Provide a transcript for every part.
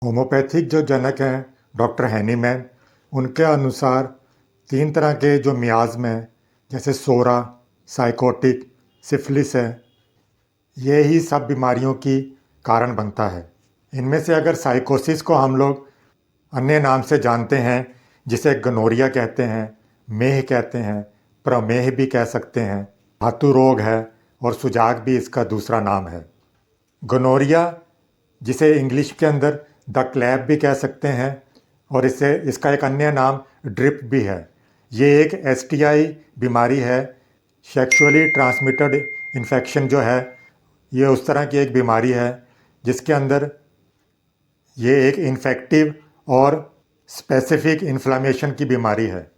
Homeopathic जो जनक हैं doctor Hahnemann, उनके अनुसार 3 तरह के जो मियाज़्म हैं, जैसे सोरा, साइकोटिक, सिफिलिस है, ये ही सब बीमारियों की कारण बनता है। इनमें से अगर साइकोसिस को हम लोग अन्य नाम से जानते हैं, जिसे गनोरिया कहते हैं, मेह कहते हैं, प्रमेह भी कह सकते हैं, धातु रोग है और सुजाग भी इसका दूसरा नाम है। गनोरिया, जिसे इंग्लिश के अंदर द क्लैब भी कह सकते हैं, और इसका एक अन्य नाम ड्रिप भी है। ये एक एसटीआई बीमारी है। सेक्सुअली ट्रांसमिटेड इन्फेक्शन जो है, ये उस तरह की एक बीमारी है जिसके अंदर ये एक इन्फेक्टिव और स्पेसिफिक इन्फ्लामेशन की बीमारी है।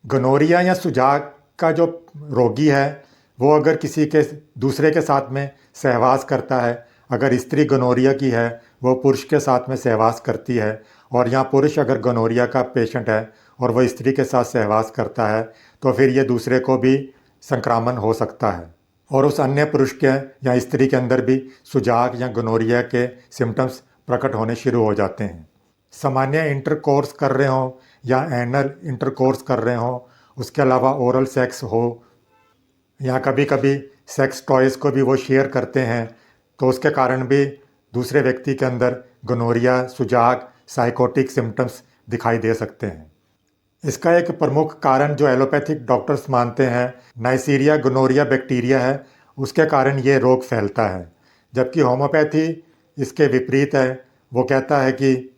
गनोरिया या सुजाग का जो रोगी है, वो अगर किसी के दूसरे के साथ में सहवास करता है, अगर स्त्री गनोरिया की है, वो पुरुष के साथ में सहवास करती है, और यहाँ पुरुष अगर गनोरिया का पेशेंट है और वह स्त्री के साथ सहवास करता है, तो फिर ये दूसरे को भी संक्रामण हो सकता है और उस अन्य पुरुष के या स्त्री के अंदर भी सुजाग या गनोरिया के सिम्टम्स प्रकट होने शुरू हो जाते हैं। सामान्य इंटरकोर्स कर रहे हों या एनल इंटरकोर्स कर रहे हों, उसके अलावा ओरल सेक्स हो या कभी कभी सेक्स टॉयज़ को भी वो शेयर करते हैं, तो उसके कारण भी दूसरे व्यक्ति के अंदर गनोरिया, सुजाग, साइकोटिक सिम्टम्स दिखाई दे सकते हैं। इसका एक प्रमुख कारण जो एलोपैथिक डॉक्टर्स मानते हैं, नाइसीरिया गनोरिया बैक्टीरिया है, उसके कारण ये रोग फैलता है। जबकि होम्योपैथी इसके विपरीत है। वो कहता है कि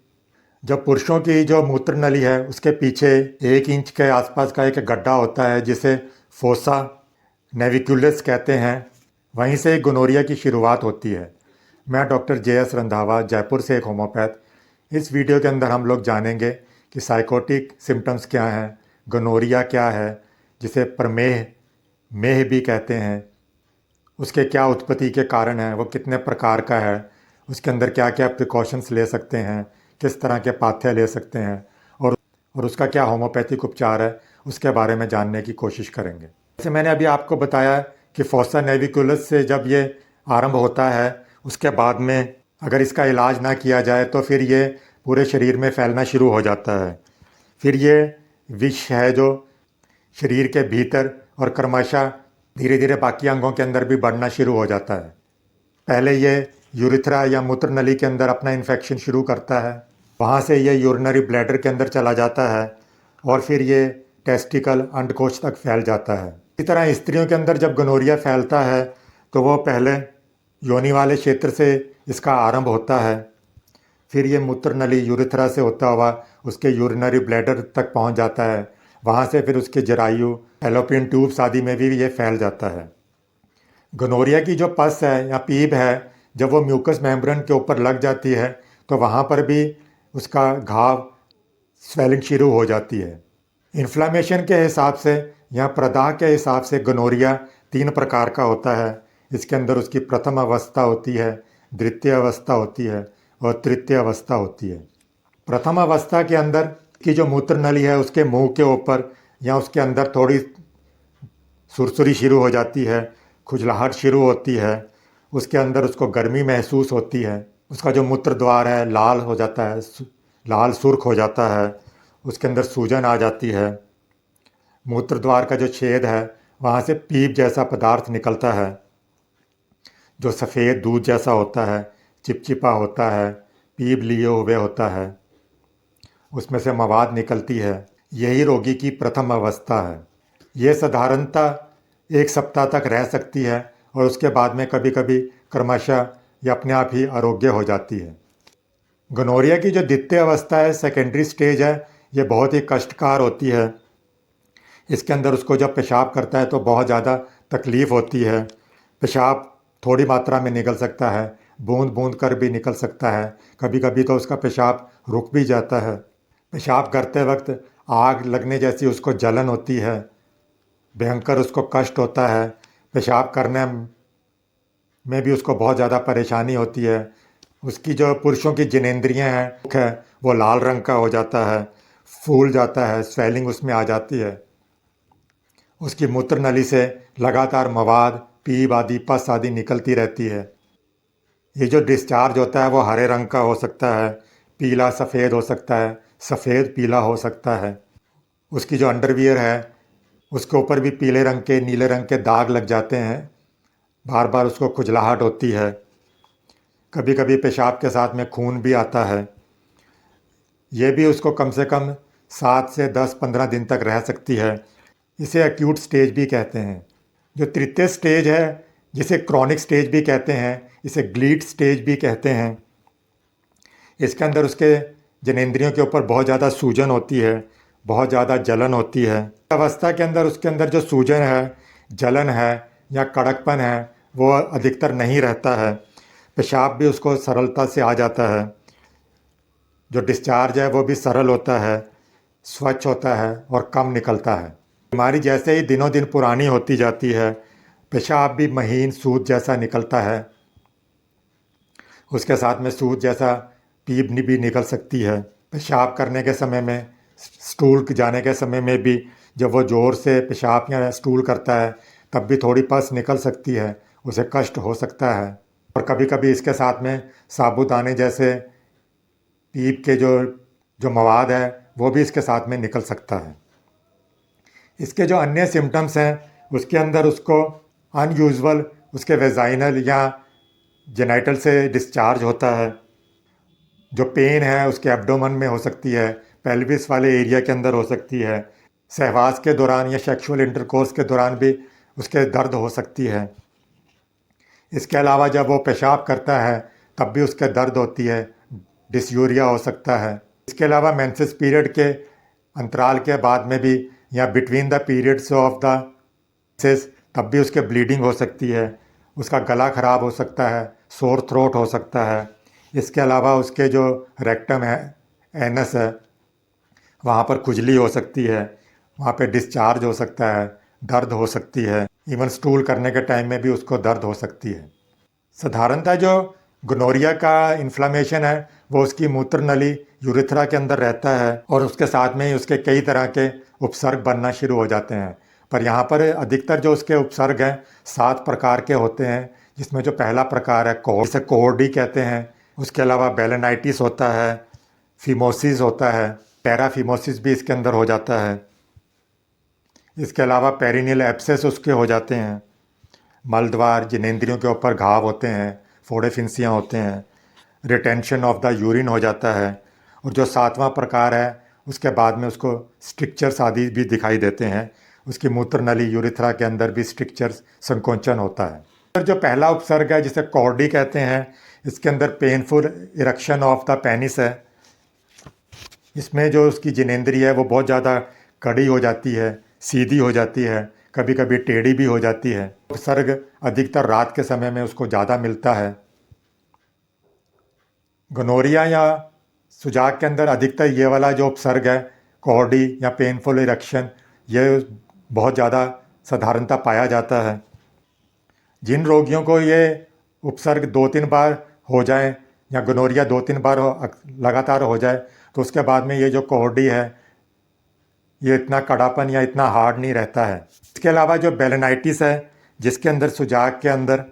जब पुरुषों की जो मूत्र नली है, उसके पीछे 1 इंच के आसपास का एक गड्ढा होता है जिसे फोसा नेविकुलस कहते हैं, वहीं से गनोरिया की शुरुआत होती है। मैं डॉक्टर JS रंधावा, जयपुर से एक होम्योपैथ। इस वीडियो के अंदर हम लोग जानेंगे कि साइकोटिक सिम्टम्स क्या हैं, गनोरिया क्या है, जिसे प्रमेह मेह भी कहते हैं, उसके क्या उत्पत्ति के कारण हैं, वो कितने प्रकार का है, उसके अंदर क्या क्या प्रिकॉशंस ले सकते हैं, किस तरह के पाथ्य ले सकते हैं, और उसका क्या होम्योपैथिक उपचार है, उसके बारे में जानने की कोशिश करेंगे। जैसे मैंने अभी आपको बताया कि फोसा नेविकुलस से जब ये आरंभ होता है, उसके बाद में अगर इसका इलाज ना किया जाए तो फिर ये पूरे शरीर में फैलना शुरू हो जाता है। फिर ये विष है जो शरीर के भीतर और क्रमशः धीरे धीरे बाकी अंगों के अंदर भी बढ़ना शुरू हो जाता है। पहले ये यूरिथ्रा या मूत्र नली के अंदर अपना इन्फेक्शन शुरू करता है, वहाँ से ये यूरिनरी ब्लैडर के अंदर चला जाता है और फिर ये टेस्टिकल अंडकोश तक फैल जाता है। इसी तरह स्त्रियों के अंदर जब गनोरिया फैलता है तो वो पहले योनि वाले क्षेत्र से इसका आरंभ होता है, फिर ये मूत्र नली यूरिथ्रा से होता हुआ उसके यूरिनरी ब्लैडर तक पहुंच जाता है, वहाँ से फिर उसके जरायु, फैलोपियन ट्यूब्स आदि में भी ये फैल जाता है। गनोरिया की जो पस है या पीप है, जब वो म्यूकस मेम्ब्रेन के ऊपर लग जाती है तो वहाँ पर भी उसका घाव, स्वेलिंग शुरू हो जाती है। इन्फ्लामेशन के हिसाब से या प्रदाह के हिसाब से गनोरिया 3 प्रकार का होता है। इसके अंदर उसकी प्रथम अवस्था होती है, द्वितीय अवस्था होती है और तृतीय अवस्था होती है। प्रथम अवस्था के अंदर की जो मूत्र नली है, उसके मुंह के ऊपर या उसके अंदर थोड़ी सुरसुरी शुरू हो जाती है, खुजलाहट शुरू होती है, उसके अंदर उसको गर्मी महसूस होती है, उसका जो मूत्र द्वार है लाल हो जाता है, लाल सुर्ख हो जाता है, उसके अंदर सूजन आ जाती है। मूत्र द्वार का जो छेद है, वहाँ से पीप जैसा पदार्थ निकलता है जो सफ़ेद दूध जैसा होता है, चिपचिपा होता है, पीप लिए हुए होता है, उसमें से मवाद निकलती है। यही रोगी की प्रथम अवस्था है। ये साधारणतः 1 सप्ताह तक रह सकती है और उसके बाद में कभी कभी क्रमशः ये अपने आप ही आरोग्य हो जाती है। गनोरिया की जो द्वितीय अवस्था है, सेकेंडरी स्टेज है, ये बहुत ही कष्टकार होती है। इसके अंदर उसको जब पेशाब करता है तो बहुत ज़्यादा तकलीफ़ होती है। पेशाब थोड़ी मात्रा में निकल सकता है, बूंद बूंद कर भी निकल सकता है, कभी कभी तो उसका पेशाब रुक भी जाता है। पेशाब करते वक्त आग लगने जैसी उसको जलन होती है, भयंकर उसको कष्ट होता है। पेशाब करने में भी उसको बहुत ज़्यादा परेशानी होती है। उसकी जो पुरुषों की जिनेंद्रियां हैं, मुख है, वो लाल रंग का हो जाता है, फूल जाता है, स्वेलिंग उसमें आ जाती है। उसकी मूत्र नली से लगातार मवाद, पीप आदि, पस आदि निकलती रहती है। ये जो डिस्चार्ज होता है वो हरे रंग का हो सकता है, पीला सफ़ेद हो सकता है, सफ़ेद पीला हो सकता है। उसकी जो अंडरवियर है उसके ऊपर भी पीले रंग के नीले रंग के दाग लग जाते हैं, बार बार उसको खुजलाहट होती है, कभी कभी पेशाब के साथ में खून भी आता है। ये भी उसको कम से कम 7 से 10-15 दिन तक रह सकती है। इसे एक्यूट स्टेज भी कहते हैं। जो तृतीय स्टेज है जिसे क्रॉनिक स्टेज भी कहते हैं, इसे ग्लीड स्टेज भी कहते हैं। इसके अंदर उसके जनेंद्रियों के ऊपर बहुत ज़्यादा सूजन होती है, बहुत ज़्यादा जलन होती है। अवस्था के अंदर उसके अंदर जो सूजन है, जलन है या कड़कपन है वो अधिकतर नहीं रहता है। पेशाब भी उसको सरलता से आ जाता है। जो डिस्चार्ज है वो भी सरल होता है, स्वच्छ होता है और कम निकलता है। बीमारी जैसे ही दिनों दिन पुरानी होती जाती है, पेशाब भी महीन सूत जैसा निकलता है। उसके साथ में सूत जैसा पीप भी निकल सकती है। पेशाब करने के समय में, स्टूल जाने के समय में भी जब वो ज़ोर से पेशाब या स्टूल करता है तब भी थोड़ी पस निकल सकती है, उसे कष्ट हो सकता है। और कभी कभी इसके साथ में साबुदाने जैसे पीप के जो जो मवाद है वो भी इसके साथ में निकल सकता है। इसके जो अन्य सिम्टम्स हैं उसके अंदर उसको अनयूजुअल उसके वेजाइनल या जेनाइटल से डिस्चार्ज होता है। जो पेन है उसके एब्डोमन में हो सकती है, पेल्विस वाले एरिया के अंदर हो सकती है। सहवास के दौरान या सेक्सुअल इंटरकोर्स के दौरान भी उसके दर्द हो सकती है। इसके अलावा जब वो पेशाब करता है तब भी उसके दर्द होती है, डिस्यूरिया हो सकता है। इसके अलावा मेंसेस पीरियड के अंतराल के बाद में भी या between the periods of the menses तब भी उसके ब्लीडिंग हो सकती है, उसका गला ख़राब हो सकता है, सोर थ्रोट हो सकता है। इसके अलावा उसके जो रेक्टम है, एनस है, वहाँ पर खुजली हो सकती है, वहाँ पे डिस्चार्ज हो सकता है, दर्द हो सकती है। इवन स्टूल करने के टाइम में भी उसको दर्द हो सकती है। साधारणतः जो गोनोरिया का इन्फ्लामेशन है वो उसकी मूत्र नली यूरिथ्रा के अंदर रहता है और उसके साथ में ही उसके कई तरह के उपसर्ग बनना शुरू हो जाते हैं। पर यहाँ पर अधिकतर जो उसके उपसर्ग हैं 7 प्रकार के होते हैं, जिसमें जो पहला प्रकार है जिसे कोर्डी कहते हैं। उसके अलावा बेलेनाइटिस होता है, फीमोसिस होता है, पैराफीमोसिस भी इसके अंदर हो जाता है। इसके अलावा पेरिनियल एब्सेस उसके हो जाते हैं, मलद्वार जनेंद्रियों के ऊपर घाव होते हैं, फोड़े फिंसियाँ होते हैं, रिटेंशन ऑफ द यूरिन हो जाता है। और जो 7वां प्रकार है उसके बाद में उसको स्ट्रिक्चर्स आदि भी दिखाई देते हैं। उसकी मूत्र नली यूरिथ्रा के अंदर भी स्ट्रिक्चर्स संकोचन होता है। जो पहला उपसर्ग है जिसे कॉर्डी कहते हैं, इसके अंदर painful erection of the penis है। इसमें जो उसकी जनेंद्री है वो बहुत ज़्यादा कड़ी हो जाती है, सीधी हो जाती है, कभी कभी टेढ़ी भी हो जाती है। उपसर्ग अधिकतर रात के समय में उसको ज़्यादा मिलता है। गोनोरिया या सुजाक के अंदर अधिकतर ये वाला जो उपसर्ग है, कॉर्डी या पेनफुल इरेक्शन, ये बहुत ज़्यादा साधारणतः पाया जाता है। जिन रोगियों को ये उपसर्ग 2-3 बार हो जाए या गोनोरिया 2-3 बार लगातार हो जाए तो उसके बाद में ये जो कॉर्डी है ये इतना कड़ापन या इतना हार्ड नहीं रहता है। इसके अलावा जो बेलेनाइटिस है, जिसके अंदर सुजाक के अंदर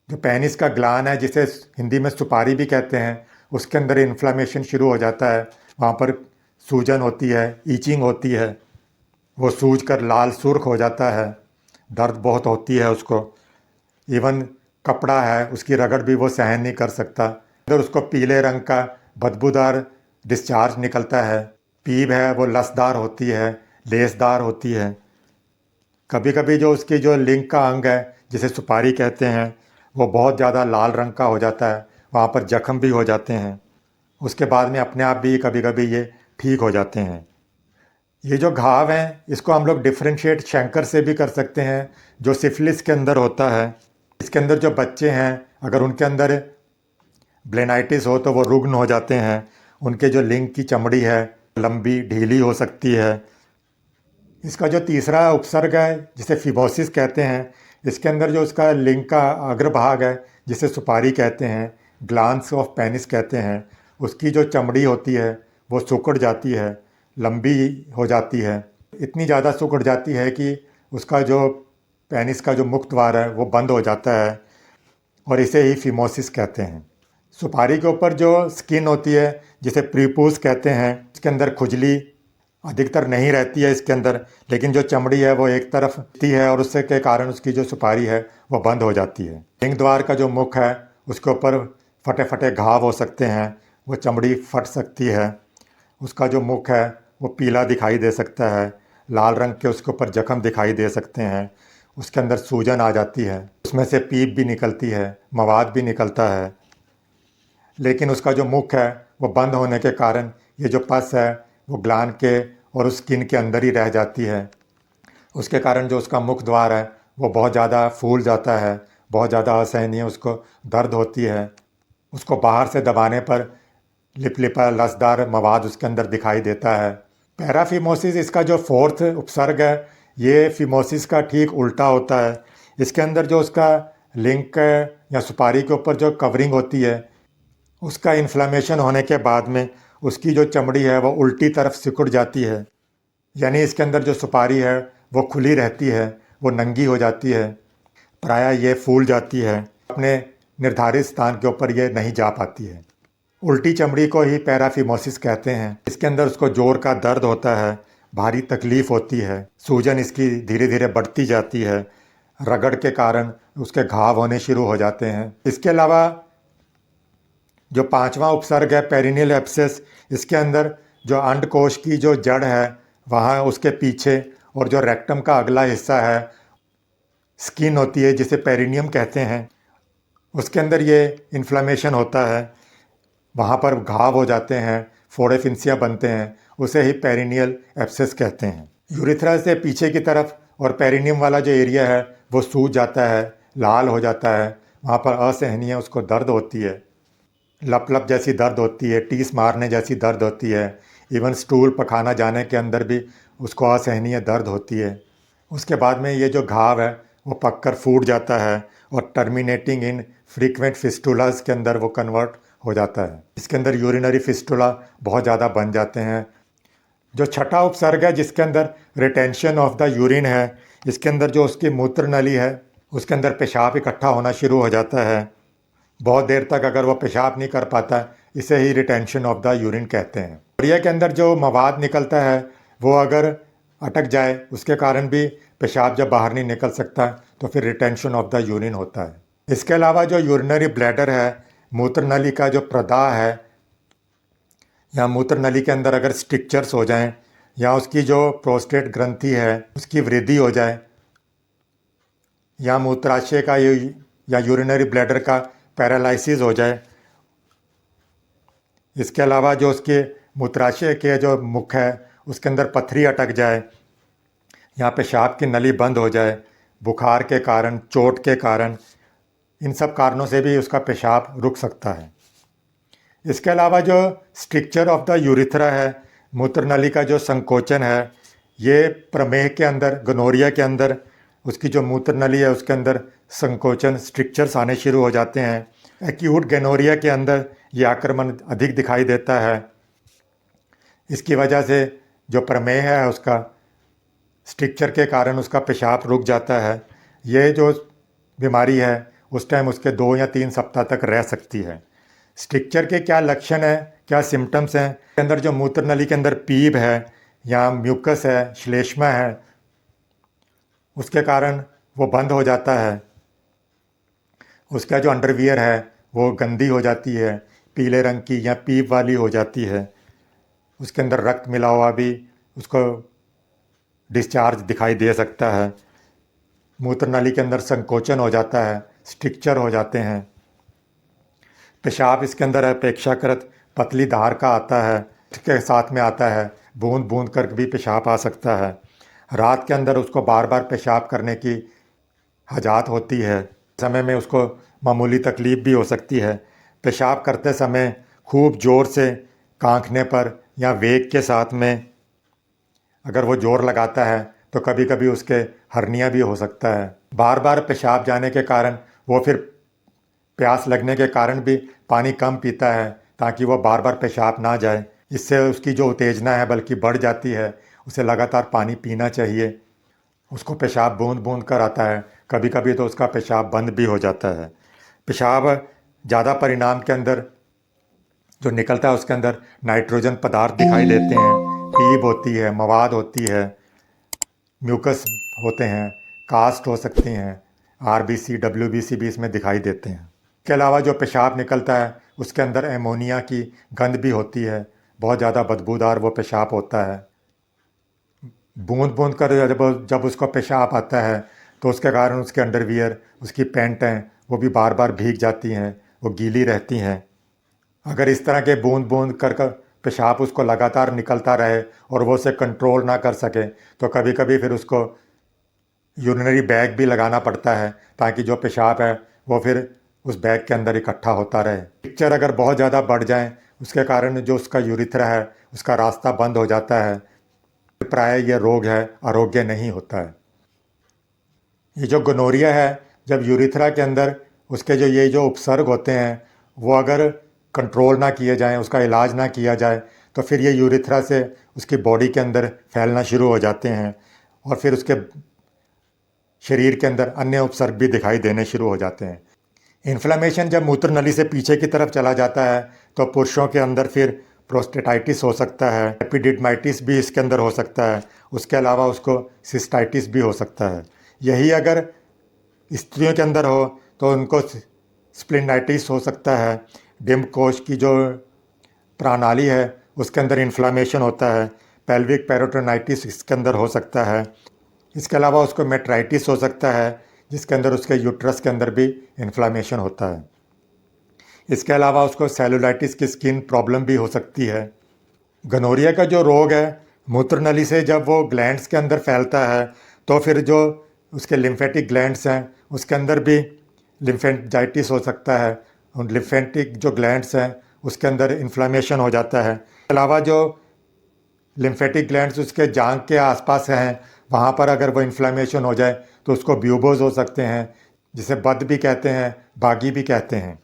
जो पेनिस का ग्लान है, जिसे हिंदी में सुपारी भी कहते हैं, उसके अंदर इन्फ्लामेशन शुरू हो जाता है। वहाँ पर सूजन होती है, ईचिंग होती है, वो सूज कर लाल सुर्ख हो जाता है, दर्द बहुत होती है उसको। इवन कपड़ा है उसकी रगड़ भी वो सहन नहीं कर सकता। अंदर उसको पीले रंग का बदबूदार डिस्चार्ज निकलता है। पीप है वो लसदार होती है, लेसदार होती है। कभी कभी जो उसकी जो लिंग का अंग है जिसे सुपारी कहते हैं वो बहुत ज़्यादा लाल रंग का हो जाता है, वहाँ पर जख्म भी हो जाते हैं। उसके बाद में अपने आप भी कभी कभी ये ठीक हो जाते हैं। ये जो घाव हैं इसको हम लोग डिफ्रेंशिएट शैंकर से भी कर सकते हैं, जो सिफिलिस के अंदर होता है। इसके अंदर जो बच्चे हैं अगर उनके अंदर ब्लेनाइटिस हो तो वो रुग्ण हो जाते हैं। उनके जो लिंग की चमड़ी है लंबी ढीली हो सकती है। इसका जो तीसरा उपसर्ग है जिसे फिबोसिस कहते हैं, इसके अंदर जो उसका लिंग का अग्रभाग है जिसे सुपारी कहते हैं, ग्लांस ऑफ पेनिस कहते हैं, उसकी जो चमड़ी होती है वो सिकुड़ जाती है, लंबी हो जाती है। इतनी ज़्यादा सिकुड़ जाती है कि उसका जो पेनिस का जो मुख द्वार है वो बंद हो जाता है और इसे ही फिमोसिस कहते हैं। सुपारी के ऊपर जो स्किन होती है जिसे प्रीपूस कहते हैं, इसके अंदर खुजली अधिकतर नहीं रहती है इसके अंदर, लेकिन जो चमड़ी है वो एक तरफ थी है और उससे के कारण उसकी जो सुपारी है वो बंद हो जाती है। लिंग द्वार का जो मुख है उसके ऊपर फटे फटे घाव हो सकते हैं, वो चमड़ी फट सकती है। उसका जो मुख है वो पीला दिखाई दे सकता है, लाल रंग के उसके ऊपर जख्म दिखाई दे सकते हैं, उसके अंदर सूजन आ जाती है, उसमें से पीप भी निकलती है, मवाद भी निकलता है। लेकिन उसका जो मुख है वो बंद होने के कारण ये जो पस है वो ग्लांड के और उस स्किन के अंदर ही रह जाती है। उसके कारण जो उसका मुख द्वार है वो बहुत ज़्यादा फूल जाता है, बहुत ज़्यादा असहनीय उसको दर्द होती है। उसको बाहर से दबाने पर लिपलिपा लसदार मवाद उसके अंदर दिखाई देता है। पैराफिमोसिस इसका जो फोर्थ उपसर्ग है ये फिमोसिस का ठीक उल्टा होता है। इसके अंदर जो उसका लिंक या सुपारी के ऊपर जो कवरिंग होती है उसका इन्फ्लामेशन होने के बाद में उसकी जो चमड़ी है वो उल्टी तरफ सिकुड़ जाती है, यानी इसके अंदर जो सुपारी है वो खुली रहती है, वो नंगी हो जाती है, प्रायः ये फूल जाती है, अपने निर्धारित स्थान के ऊपर ये नहीं जा पाती है। उल्टी चमड़ी को ही पैराफिमोसिस कहते हैं। इसके अंदर उसको जोर का दर्द होता है, भारी तकलीफ होती है, सूजन इसकी धीरे धीरे बढ़ती जाती है, रगड़ के कारण उसके घाव होने शुरू हो जाते हैं। इसके अलावा जो पांचवा उपसर्ग है पेरिनियल एब्सेस, इसके अंदर जो अंडकोश की जो जड़ है वहाँ उसके पीछे और जो रेक्टम का अगला हिस्सा है स्किन होती है जिसे पेरिनियम कहते हैं, उसके अंदर ये इन्फ्लामेशन होता है, वहाँ पर घाव हो जाते हैं, फोड़े फिंसियाँ बनते हैं, उसे ही पेरिनियल एब्सेस कहते हैं। यूरिथ्रा से पीछे की तरफ और पेरिनियम वाला जो एरिया है वो सूज जाता है, लाल हो जाता है, वहाँ पर असहनीय उसको दर्द होती है, लप लप जैसी दर्द होती है, टीस मारने जैसी दर्द होती है, इवन स्टूल पखाना जाने के अंदर भी उसको असहनीय दर्द होती है। उसके बाद में ये जो घाव है वो पककर फूट जाता है और टर्मिनेटिंग इन फ्रीक्वेंट फिस्टुलास के अंदर वो कन्वर्ट हो जाता है। इसके अंदर यूरिनरी फिस्टुला बहुत ज़्यादा बन जाते हैं। जो छठा उपसर्ग है जिसके अंदर रिटेंशन ऑफ द यूरिन है, इसके अंदर जो उसकी मूत्र नली है उसके अंदर पेशाब इकट्ठा होना शुरू हो जाता है। बहुत देर तक अगर वो पेशाब नहीं कर पाता, इसे ही रिटेंशन ऑफ द यूरिन कहते हैं। बढ़िया के अंदर जो मवाद निकलता है वो अगर अटक जाए, उसके कारण भी पेशाब जब बाहर नहीं निकल सकता तो फिर रिटेंशन ऑफ द यूरिन होता है। इसके अलावा जो यूरिनरी ब्लैडर है, मूत्र नली का जो प्रदाह है, या मूत्र नली के अंदर अगर स्ट्रिक्चर्स हो जाएं, या उसकी जो प्रोस्टेट ग्रंथि है उसकी वृद्धि हो जाए, या मूत्राशय का या यूरिनरी ब्लैडर का पैरालिसिस हो जाए, इसके अलावा जो उसके मूत्राशय के जो मुख है उसके अंदर पथरी अटक जाए, या पेशाब की नली बंद हो जाए, बुखार के कारण, चोट के कारण, इन सब कारणों से भी उसका पेशाब रुक सकता है। इसके अलावा जो स्ट्रिक्चर ऑफ द यूरिथ्रा है, मूत्र नली का जो संकोचन है, ये प्रमेह के अंदर, गोनोरिया के अंदर उसकी जो मूत्र नली है उसके अंदर संकोचन स्ट्रिक्चर्स आने शुरू हो जाते हैं। एक्यूट गोनोरिया के अंदर ये आक्रमण अधिक दिखाई देता है। इसकी वजह से जो प्रमेह है उसका स्ट्रिक्चर के कारण उसका पेशाब रुक जाता है। ये जो बीमारी है उस टाइम उसके 2 या 3 सप्ताह तक रह सकती है। स्ट्रिक्चर के क्या लक्षण हैं, क्या सिम्टम्स हैं? के अंदर जो मूत्र नली के अंदर पीप है या म्यूकस है, श्लेष्मा है, उसके कारण वो बंद हो जाता है। उसका जो अंडरवियर है वो गंदी हो जाती है, पीले रंग की या पीप वाली हो जाती है। उसके अंदर रक्त मिला हुआ भी उसको डिस्चार्ज दिखाई दे सकता है। मूत्र नली के अंदर संकोचन हो जाता है, स्ट्रिक्चर हो जाते हैं। पेशाब इसके अंदर अपेक्षाकृत पतली धार का आता है, इसके साथ में आता है बूंद बूंद कर भी पेशाब आ सकता है। रात के अंदर उसको बार बार पेशाब करने की हजात होती है, समय में उसको मामूली तकलीफ़ भी हो सकती है। पेशाब करते समय खूब ज़ोर से कांखने पर या वेग के साथ में अगर वो ज़ोर लगाता है तो कभी कभी उसके हर्निया भी हो सकता है। बार बार पेशाब जाने के कारण वो फिर प्यास लगने के कारण भी पानी कम पीता है ताकि वो बार बार पेशाब ना जाए। इससे उसकी जो उत्तेजना है बल्कि बढ़ जाती है। उसे लगातार पानी पीना चाहिए। उसको पेशाब बूंद बूंद कर आता है, कभी कभी तो उसका पेशाब बंद भी हो जाता है। पेशाब ज़्यादा परिणाम के अंदर जो निकलता है उसके अंदर नाइट्रोजन पदार्थ दिखाई देते हैं, पीप होती है, मवाद होती है, म्यूकस होते हैं, कास्ट हो सकती हैं, आरबीसी डब्ल्यूबीसी भी इसमें दिखाई देते हैं। इसके अलावा जो पेशाब निकलता है उसके अंदर एमोनिया की गंध भी होती है, बहुत ज़्यादा बदबूदार वो पेशाब होता है। बूंद बूंद कर जब उसको पेशाब आता है तो उसके कारण उसके अंडरवियर, उसकी पैंट हैं, वो भी बार बार भीग जाती हैं, वो गीली रहती हैं। अगर इस तरह के बूंद बूंद कर पेशाब उसको लगातार निकलता रहे और वो उसे कंट्रोल ना कर सके तो कभी कभी फिर उसको यूरिनरी बैग भी लगाना पड़ता है, ताकि जो पेशाब है वो फिर उस बैग के अंदर इकट्ठा होता रहे। पिक्चर अगर बहुत ज़्यादा बढ़ जाए उसके कारण जो उसका यूरिथ्रा है उसका रास्ता बंद हो जाता है। प्राय ये रोग है, आरोग्य नहीं होता है। ये जो गोनोरिया है, जब यूरिथ्रा के अंदर उसके जो उपसर्ग होते हैं वो अगर कंट्रोल ना किए जाएं, उसका इलाज ना किया जाए तो फिर ये यूरिथ्रा से उसकी बॉडी के अंदर फैलना शुरू हो जाते हैं और फिर उसके शरीर के अंदर अन्य उपसर्ग भी दिखाई देने शुरू हो जाते हैं। इन्फ्लेमेशन जब मूत्र नली से पीछे की तरफ चला जाता है तो पुरुषों के अंदर फिर प्रोस्टेटाइटिस हो सकता है, एपिडिडमाइटिस भी इसके अंदर हो सकता है। उसके अलावा उसको सिस्टाइटिस भी हो सकता है। यही अगर स्त्रियों के अंदर हो तो उनको स्प्लेंडाइटिस हो सकता है। डिम्ब कोश की जो प्रणाली है उसके अंदर इन्फ्लामेशन होता है। पेल्विक पेरिटोनाइटिस इसके अंदर हो सकता है। इसके अलावा उसको मेट्राइटिस हो सकता है, जिसके अंदर उसके यूट्रस के अंदर भी इन्फ्लामेशन होता है। इसके अलावा उसको सेलुलाइटिस की स्किन प्रॉब्लम भी हो सकती है। गनोरिया का जो रोग है मूत्र नली से जब वो ग्लैंड्स के अंदर फैलता है तो फिर जो उसके लिम्फेटिक ग्लैंड्स हैं उसके अंदर भी लिम्फेंजाइटिस हो सकता है। उन लिम्फेटिक जो ग्लैंड्स हैं उसके अंदर इन्फ्लामेशन हो जाता है। इसके अलावा जो लिम्फेटिक ग्लैंड्स उसके जांघ के आसपास हैं वहाँ पर अगर वो इन्फ्लामेशन हो जाए तो उसको ब्यूबोज हो सकते हैं, जिसे बद भी कहते हैं, बागी भी कहते हैं।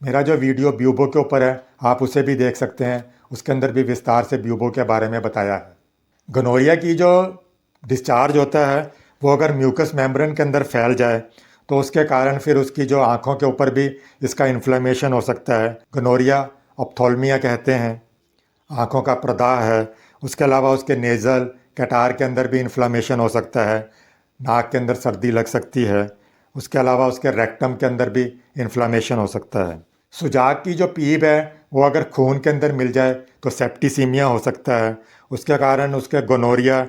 मेरा जो वीडियो ब्यूबो के ऊपर है आप उसे भी देख सकते हैं, उसके अंदर भी विस्तार से ब्यूबो के बारे में बताया है। गनोरिया की जो डिस्चार्ज होता है वो अगर म्यूकस मेम्ब्रेन के अंदर फैल जाए तो उसके कारण फिर उसकी जो आँखों के ऊपर भी इसका इन्फ्लेमेशन हो सकता है। गनोरिया ऑप्थोल्मिया कहते हैं, आँखों का प्रदाह है। उसके अलावा उसके नेज़ल कैटार के अंदर भी इन्फ्लामेशन हो सकता है, नाक के अंदर सर्दी लग सकती है। उसके अलावा उसके रेक्टम के अंदर भी इन्फ्लामेशन हो सकता है। सुजाग की जो पीप है वो अगर खून के अंदर मिल जाए तो सेप्टिसीमिया हो सकता है, उसके कारण उसके गोनोरिया,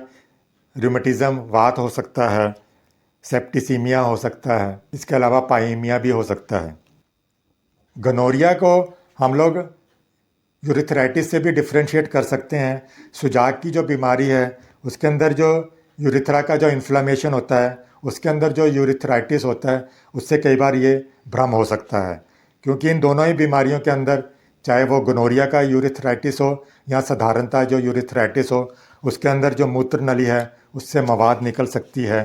रूमेटिज़म, वात हो सकता है, सेप्टिसीमिया हो सकता है। इसके अलावा पाइमिया भी हो सकता है। गोनोरिया को हम लोग यूरिथ्राइटिस से भी डिफ्रेंशिएट कर सकते हैं। सुजाग की जो बीमारी है उसके अंदर जो यूरिथ्रा का जो इन्फ्लामेशन होता है उसके अंदर जो यूरिथ्राइटिस होता है उससे कई बार ये भ्रम हो सकता है, क्योंकि इन दोनों ही बीमारियों के अंदर चाहे वो गोनोरिया का यूरिथ्राइटिस हो या साधारणतः जो यूरिथ्राइटिस हो उसके अंदर जो मूत्र नली है उससे मवाद निकल सकती है।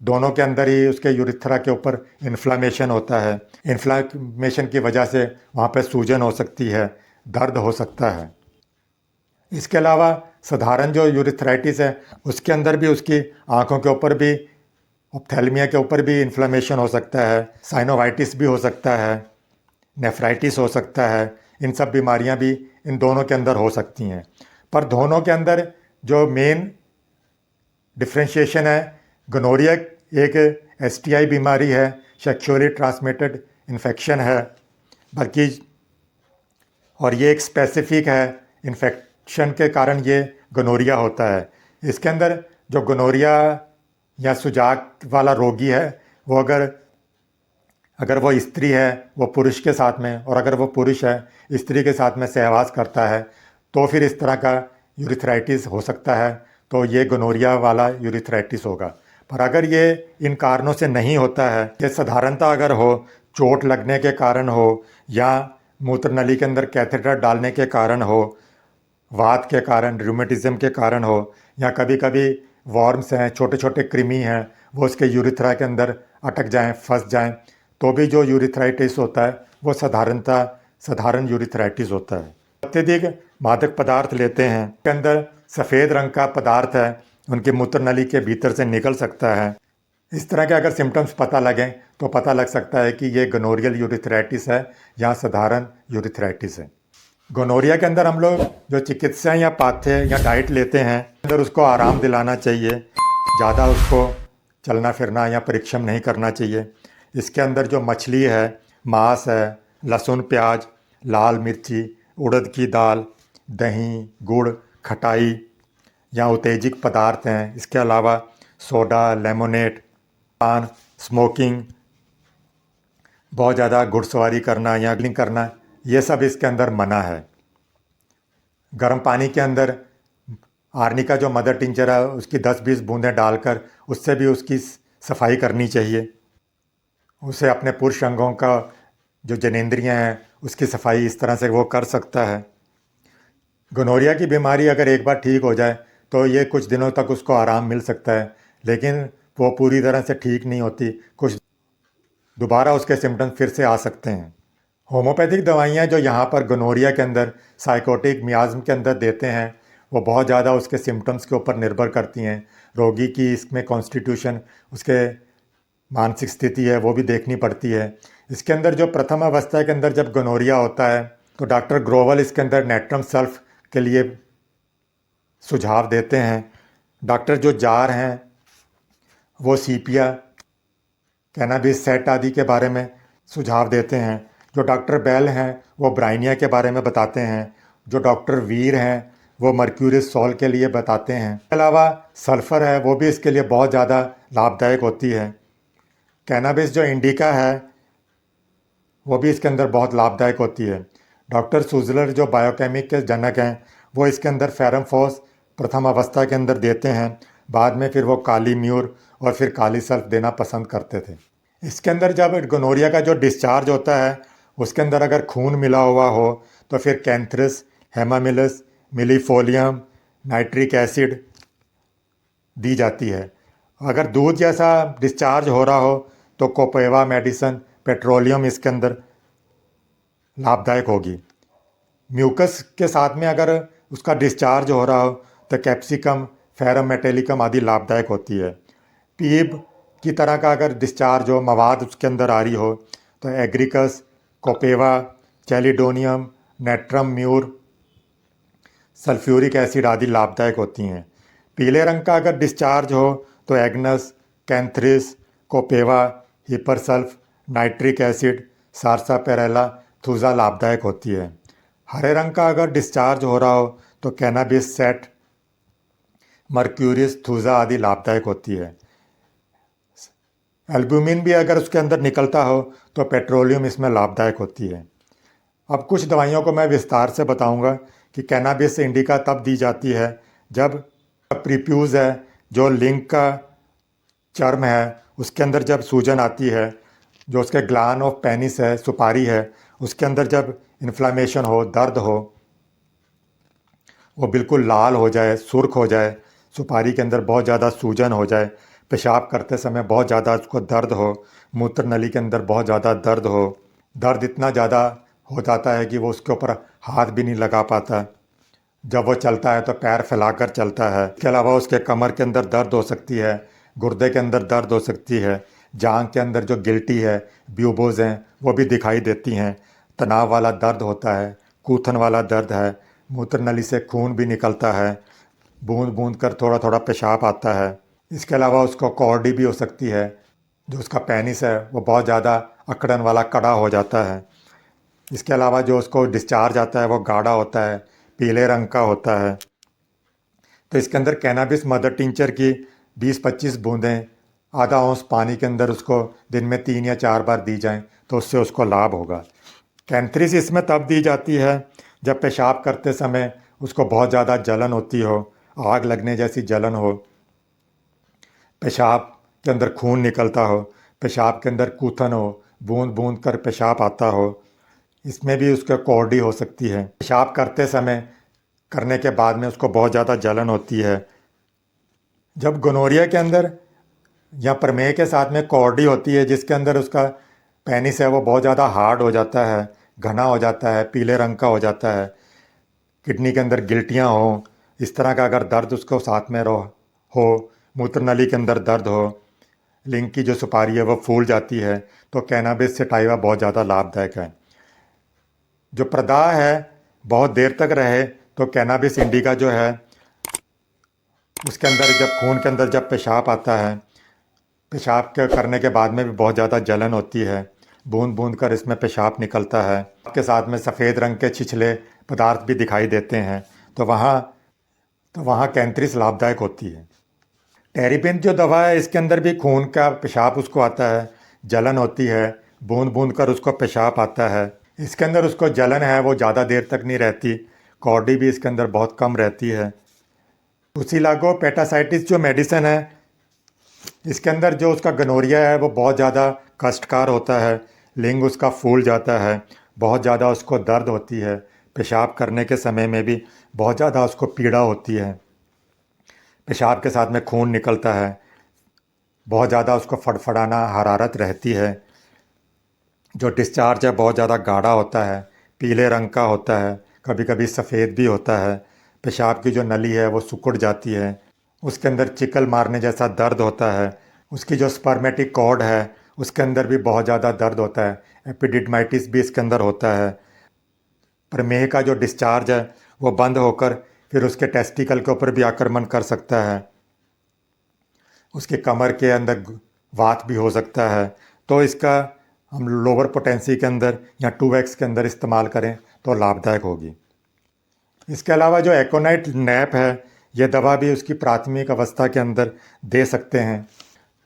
दोनों के अंदर ही उसके यूरिथ्रा के ऊपर इन्फ्लामेशन होता है। इन्फ्लामेशन की वजह से वहाँ पर सूजन हो सकती है, दर्द हो सकता है। इसके अलावा साधारण जो यूरिथ्राइटिस है उसके अंदर भी उसकी आँखों के ऊपर भी, ऑप्थेल्मिया के ऊपर भी इन्फ्लामेशन हो सकता है। साइनोवाइटिस भी हो सकता है, नेफ्राइटिस हो सकता है। इन सब बीमारियां भी इन दोनों के अंदर हो सकती हैं। पर दोनों के अंदर जो मेन डिफ्रेंशिएशन है, गोनोरिया एक एसटीआई बीमारी है, सेक्सुअली ट्रांसमिटेड इन्फेक्शन है, बल्कि और ये एक स्पेसिफिक है इन्फेक्शन के कारण ये गोनोरिया होता है। इसके अंदर जो गोनोरिया या सुजाग वाला रोगी है वो अगर वो स्त्री है वो पुरुष के साथ में, और अगर वो पुरुष है स्त्री के साथ में सहवास करता है तो फिर इस तरह का यूरिथ्राइटिस हो सकता है, तो ये गोनोरिया वाला यूरिथ्राइटिस होगा। पर अगर ये इन कारणों से नहीं होता है, ये साधारणतः अगर हो, चोट लगने के कारण हो या मूत्र नली के अंदर कैथेटर डालने के कारण हो, वात के कारण, रूमेटिज्म के कारण हो, या कभी कभी वॉर्म्स हैं, छोटे छोटे कृमि हैं, वो उसके यूरिथ्रा के अंदर अटक जाएं, फंस जाएं, तो भी जो यूरिथ्राइटिस होता है वो साधारण यूरिथ्राइटिस होता है। अत्यधिक मादक पदार्थ लेते हैं के अंदर सफ़ेद रंग का पदार्थ है, उनके मूत्र नली के भीतर से निकल सकता है। इस तरह के अगर सिम्टम्स पता लगें तो पता लग सकता है कि ये गोनोरियल यूरिथ्राइटिस है या साधारण यूरिथ्राइटिस है। गोनोरिया के अंदर हम लोग जो चिकित्सा या पाथ्य या डाइट लेते हैं अंदर उसको आराम दिलाना चाहिए, ज़्यादा उसको चलना फिरना या परिश्रम नहीं करना चाहिए। इसके अंदर जो मछली है, मांस है, लहसुन प्याज, लाल मिर्ची, उड़द की दाल, दही, गुड़, खटाई या उत्तेजक पदार्थ हैं। इसके अलावा सोडा, लेमोनेड, पान, स्मोकिंग, बहुत ज़्यादा घुड़सवारी करना या ग्लिंग करना, ये सब इसके अंदर मना है। गर्म पानी के अंदर आर्निका जो मदर टिंचर है उसकी 10-20 बूंदें डालकर उससे भी उसकी सफाई करनी चाहिए। उसे अपने पुरुष अंगों का जो जनेंद्रियां हैं उसकी सफाई इस तरह से वो कर सकता है। गोनोरिया की बीमारी अगर एक बार ठीक हो जाए तो ये कुछ दिनों तक उसको आराम मिल सकता है, लेकिन वो पूरी तरह से ठीक नहीं होती। कुछ दोबारा उसके सिम्टम्स फिर से आ सकते हैं। होम्योपैथिक दवाइयाँ जो यहाँ पर गोनोरिया के अंदर साइकोटिक मियाज़्म के अंदर देते हैं वो बहुत ज़्यादा उसके सिम्टम्स के ऊपर निर्भर करती हैं। रोगी की इसमें कॉन्स्टिट्यूशन, उसके मानसिक स्थिति है वो भी देखनी पड़ती है। इसके अंदर जो प्रथम अवस्था के अंदर जब गोनोरिया होता है तो डॉक्टर ग्रोवल इसके अंदर नेट्रम सल्फ के लिए सुझाव देते हैं। डॉक्टर जो जार हैं वो सीपिया, कैनाबिस सेट आदि के बारे में सुझाव देते हैं। जो डॉक्टर बेल हैं वो ब्राइनिया के बारे में बताते हैं। जो डॉक्टर वीर हैं वो मर्क्यूरिस सॉल के लिए बताते हैं। इसके अलावा सल्फ़र है वो भी इसके लिए बहुत ज़्यादा लाभदायक होती है। कैनाबिस जो इंडिका है वो भी इसके अंदर बहुत लाभदायक होती है। डॉक्टर सुजलर जो बायोकेमिक के जनक हैं वो इसके अंदर फेरमफोस प्रथम अवस्था के अंदर देते हैं। बाद में फिर वो काली म्यूर और फिर काली सल्फ देना पसंद करते थे। इसके अंदर जब गोनोरिया का जो डिस्चार्ज होता है उसके अंदर अगर खून मिला हुआ हो तो फिर कैंथ्रिस, हेमामिलस, मिलीफोलियम, नाइट्रिक एसिड दी जाती है। अगर दूध जैसा डिस्चार्ज हो रहा हो तो कोपेवा मेडिसन, पेट्रोलियम इसके अंदर लाभदायक होगी। म्यूकस के साथ में अगर उसका डिस्चार्ज हो रहा हो तो कैप्सिकम, फेरम मेटेलिकम आदि लाभदायक होती है। पीब की तरह का अगर डिस्चार्ज हो, मवाद उसके अंदर आ रही हो तो Agaricus, कोपेवा, चैलिडोनियम, natrum mur, sulphuric acid आदि लाभदायक होती हैं। पीले रंग का अगर डिस्चार्ज हो तो एग्नस, कैंथ्रिस, कोपेवा, हिपरसल्फ, नाइट्रिक एसिड, सारसापेरेला, थूजा लाभदायक होती है। हरे रंग का अगर डिस्चार्ज हो रहा हो तो कैनाबिस सेट, मर्क्यूरिस, थूजा आदि लाभदायक होती है। एल्ब्यूमिन भी अगर उसके अंदर निकलता हो तो पेट्रोलियम इसमें लाभदायक होती है। अब कुछ दवाइयों को मैं विस्तार से बताऊंगा कि कैनाबिस इंडिका तब दी जाती है जब प्रीप्यूज है, जो लिंग का चर्म है उसके अंदर जब सूजन आती है, जो उसके ग्लैंड ऑफ पेनिस है, सुपारी है, उसके अंदर जब इन्फ्लामेशन हो, दर्द हो, वो बिल्कुल लाल हो जाए, सुर्ख हो जाए, सुपारी के अंदर बहुत ज़्यादा सूजन हो जाए, पेशाब करते समय बहुत ज़्यादा उसको दर्द हो, मूत्र नली के अंदर बहुत ज़्यादा दर्द हो, दर्द इतना ज़्यादा हो जाता है कि वो उसके ऊपर हाथ भी नहीं लगा पाता। जब वो चलता है तो पैर फैलाकर चलता है। इसके अलावा उसके कमर के अंदर दर्द हो सकती है, गुर्दे के अंदर दर्द हो सकती है, जांघ के अंदर जो गिल्टी है, ब्यूबोज हैं वो भी दिखाई देती हैं। तनाव वाला दर्द होता है, कूथन वाला दर्द है, मूत्र नली से खून भी निकलता है, बूंद बूंद कर थोड़ा थोड़ा पेशाब आता है। इसके अलावा उसको कॉर्डी भी हो सकती है, जो उसका पेनिस है वो बहुत ज़्यादा अकड़न वाला कड़ा हो जाता है। इसके अलावा जो उसको डिस्चार्ज आता है वो गाढ़ा होता है, पीले रंग का होता है। तो इसके अंदर कैनाबिस मदर टिंचर की 20-25 बूंदें आधा औंस पानी के अंदर उसको दिन में 3 या 4 बार दी जाएं तो उससे उसको लाभ होगा। कैंथ्रिस इसमें तब दी जाती है जब पेशाब करते समय उसको बहुत ज़्यादा जलन होती हो, आग लगने जैसी जलन हो, पेशाब के अंदर खून निकलता हो, पेशाब के अंदर कूथन हो, बूंद बूंद कर पेशाब आता हो, इसमें भी उसका कॉर्डी हो सकती है। पेशाब करते समय करने के बाद में उसको बहुत ज़्यादा जलन होती है। जब गोनोरिया के अंदर या प्रमेह के साथ में कॉर्डी होती है जिसके अंदर उसका पेनिस है वो बहुत ज़्यादा हार्ड हो जाता है, घना हो जाता है, पीले रंग का हो जाता है, किडनी के अंदर गिल्टियाँ हो, इस तरह का अगर दर्द उसको साथ में हो, मूत्र नली के अंदर दर्द हो, लिंग की जो सुपारी है वो फूल जाती है, तो कैनाबिस सटाइवा बहुत ज़्यादा लाभदायक है। जो प्रदाह है बहुत देर तक रहे, तो कैनाबिस इंडिका जो है उसके अंदर जब खून के अंदर जब पेशाब आता है, पेशाब के करने के बाद में भी बहुत ज़्यादा जलन होती है, बूंद बूंद कर इसमें पेशाब निकलता है, के साथ में सफ़ेद रंग के छिछले पदार्थ भी दिखाई देते हैं, तो वहाँ कैंथ्रिस लाभदायक होती है। टेरिपिन जो दवा है इसके अंदर भी खून का पेशाब उसको आता है, जलन होती है, बूंद बूंद कर उसको पेशाब आता है। इसके अंदर उसको जलन है वो ज़्यादा देर तक नहीं रहती, कॉर्डी भी इसके अंदर बहुत कम रहती है। टुसिलागो पेटासाइटिस जो मेडिसिन है इसके अंदर जो उसका गनोरिया है वो बहुत ज़्यादा कष्टकार होता है, लिंग उसका फूल जाता है, बहुत ज़्यादा उसको दर्द होती है, पेशाब करने के समय में भी बहुत ज़्यादा उसको पीड़ा होती है, पेशाब के साथ में खून निकलता है, बहुत ज़्यादा उसको फड़फड़ाना हरारत रहती है, जो डिस्चार्ज है बहुत ज़्यादा गाढ़ा होता है, पीले रंग का होता है, कभी कभी सफ़ेद भी होता है, पेशाब की जो नली है वो सिकुड़ जाती है, उसके अंदर चिकल मारने जैसा दर्द होता है, उसकी जो स्पर्मेटिक कॉर्ड है उसके अंदर भी बहुत ज़्यादा दर्द होता है, एपिडिडमाइटिस भी इसके अंदर होता है, प्रमेह का जो डिस्चार्ज है वो बंद होकर फिर उसके टेस्टिकल के ऊपर भी आक्रमण कर सकता है, उसके कमर के अंदर वात भी हो सकता है। तो इसका हम लोअर पोटेंसी के अंदर या 2x के अंदर इस्तेमाल करें तो लाभदायक होगी। इसके अलावा जो एकोनाइट नैप है ये दवा भी उसकी प्राथमिक अवस्था के अंदर दे सकते हैं।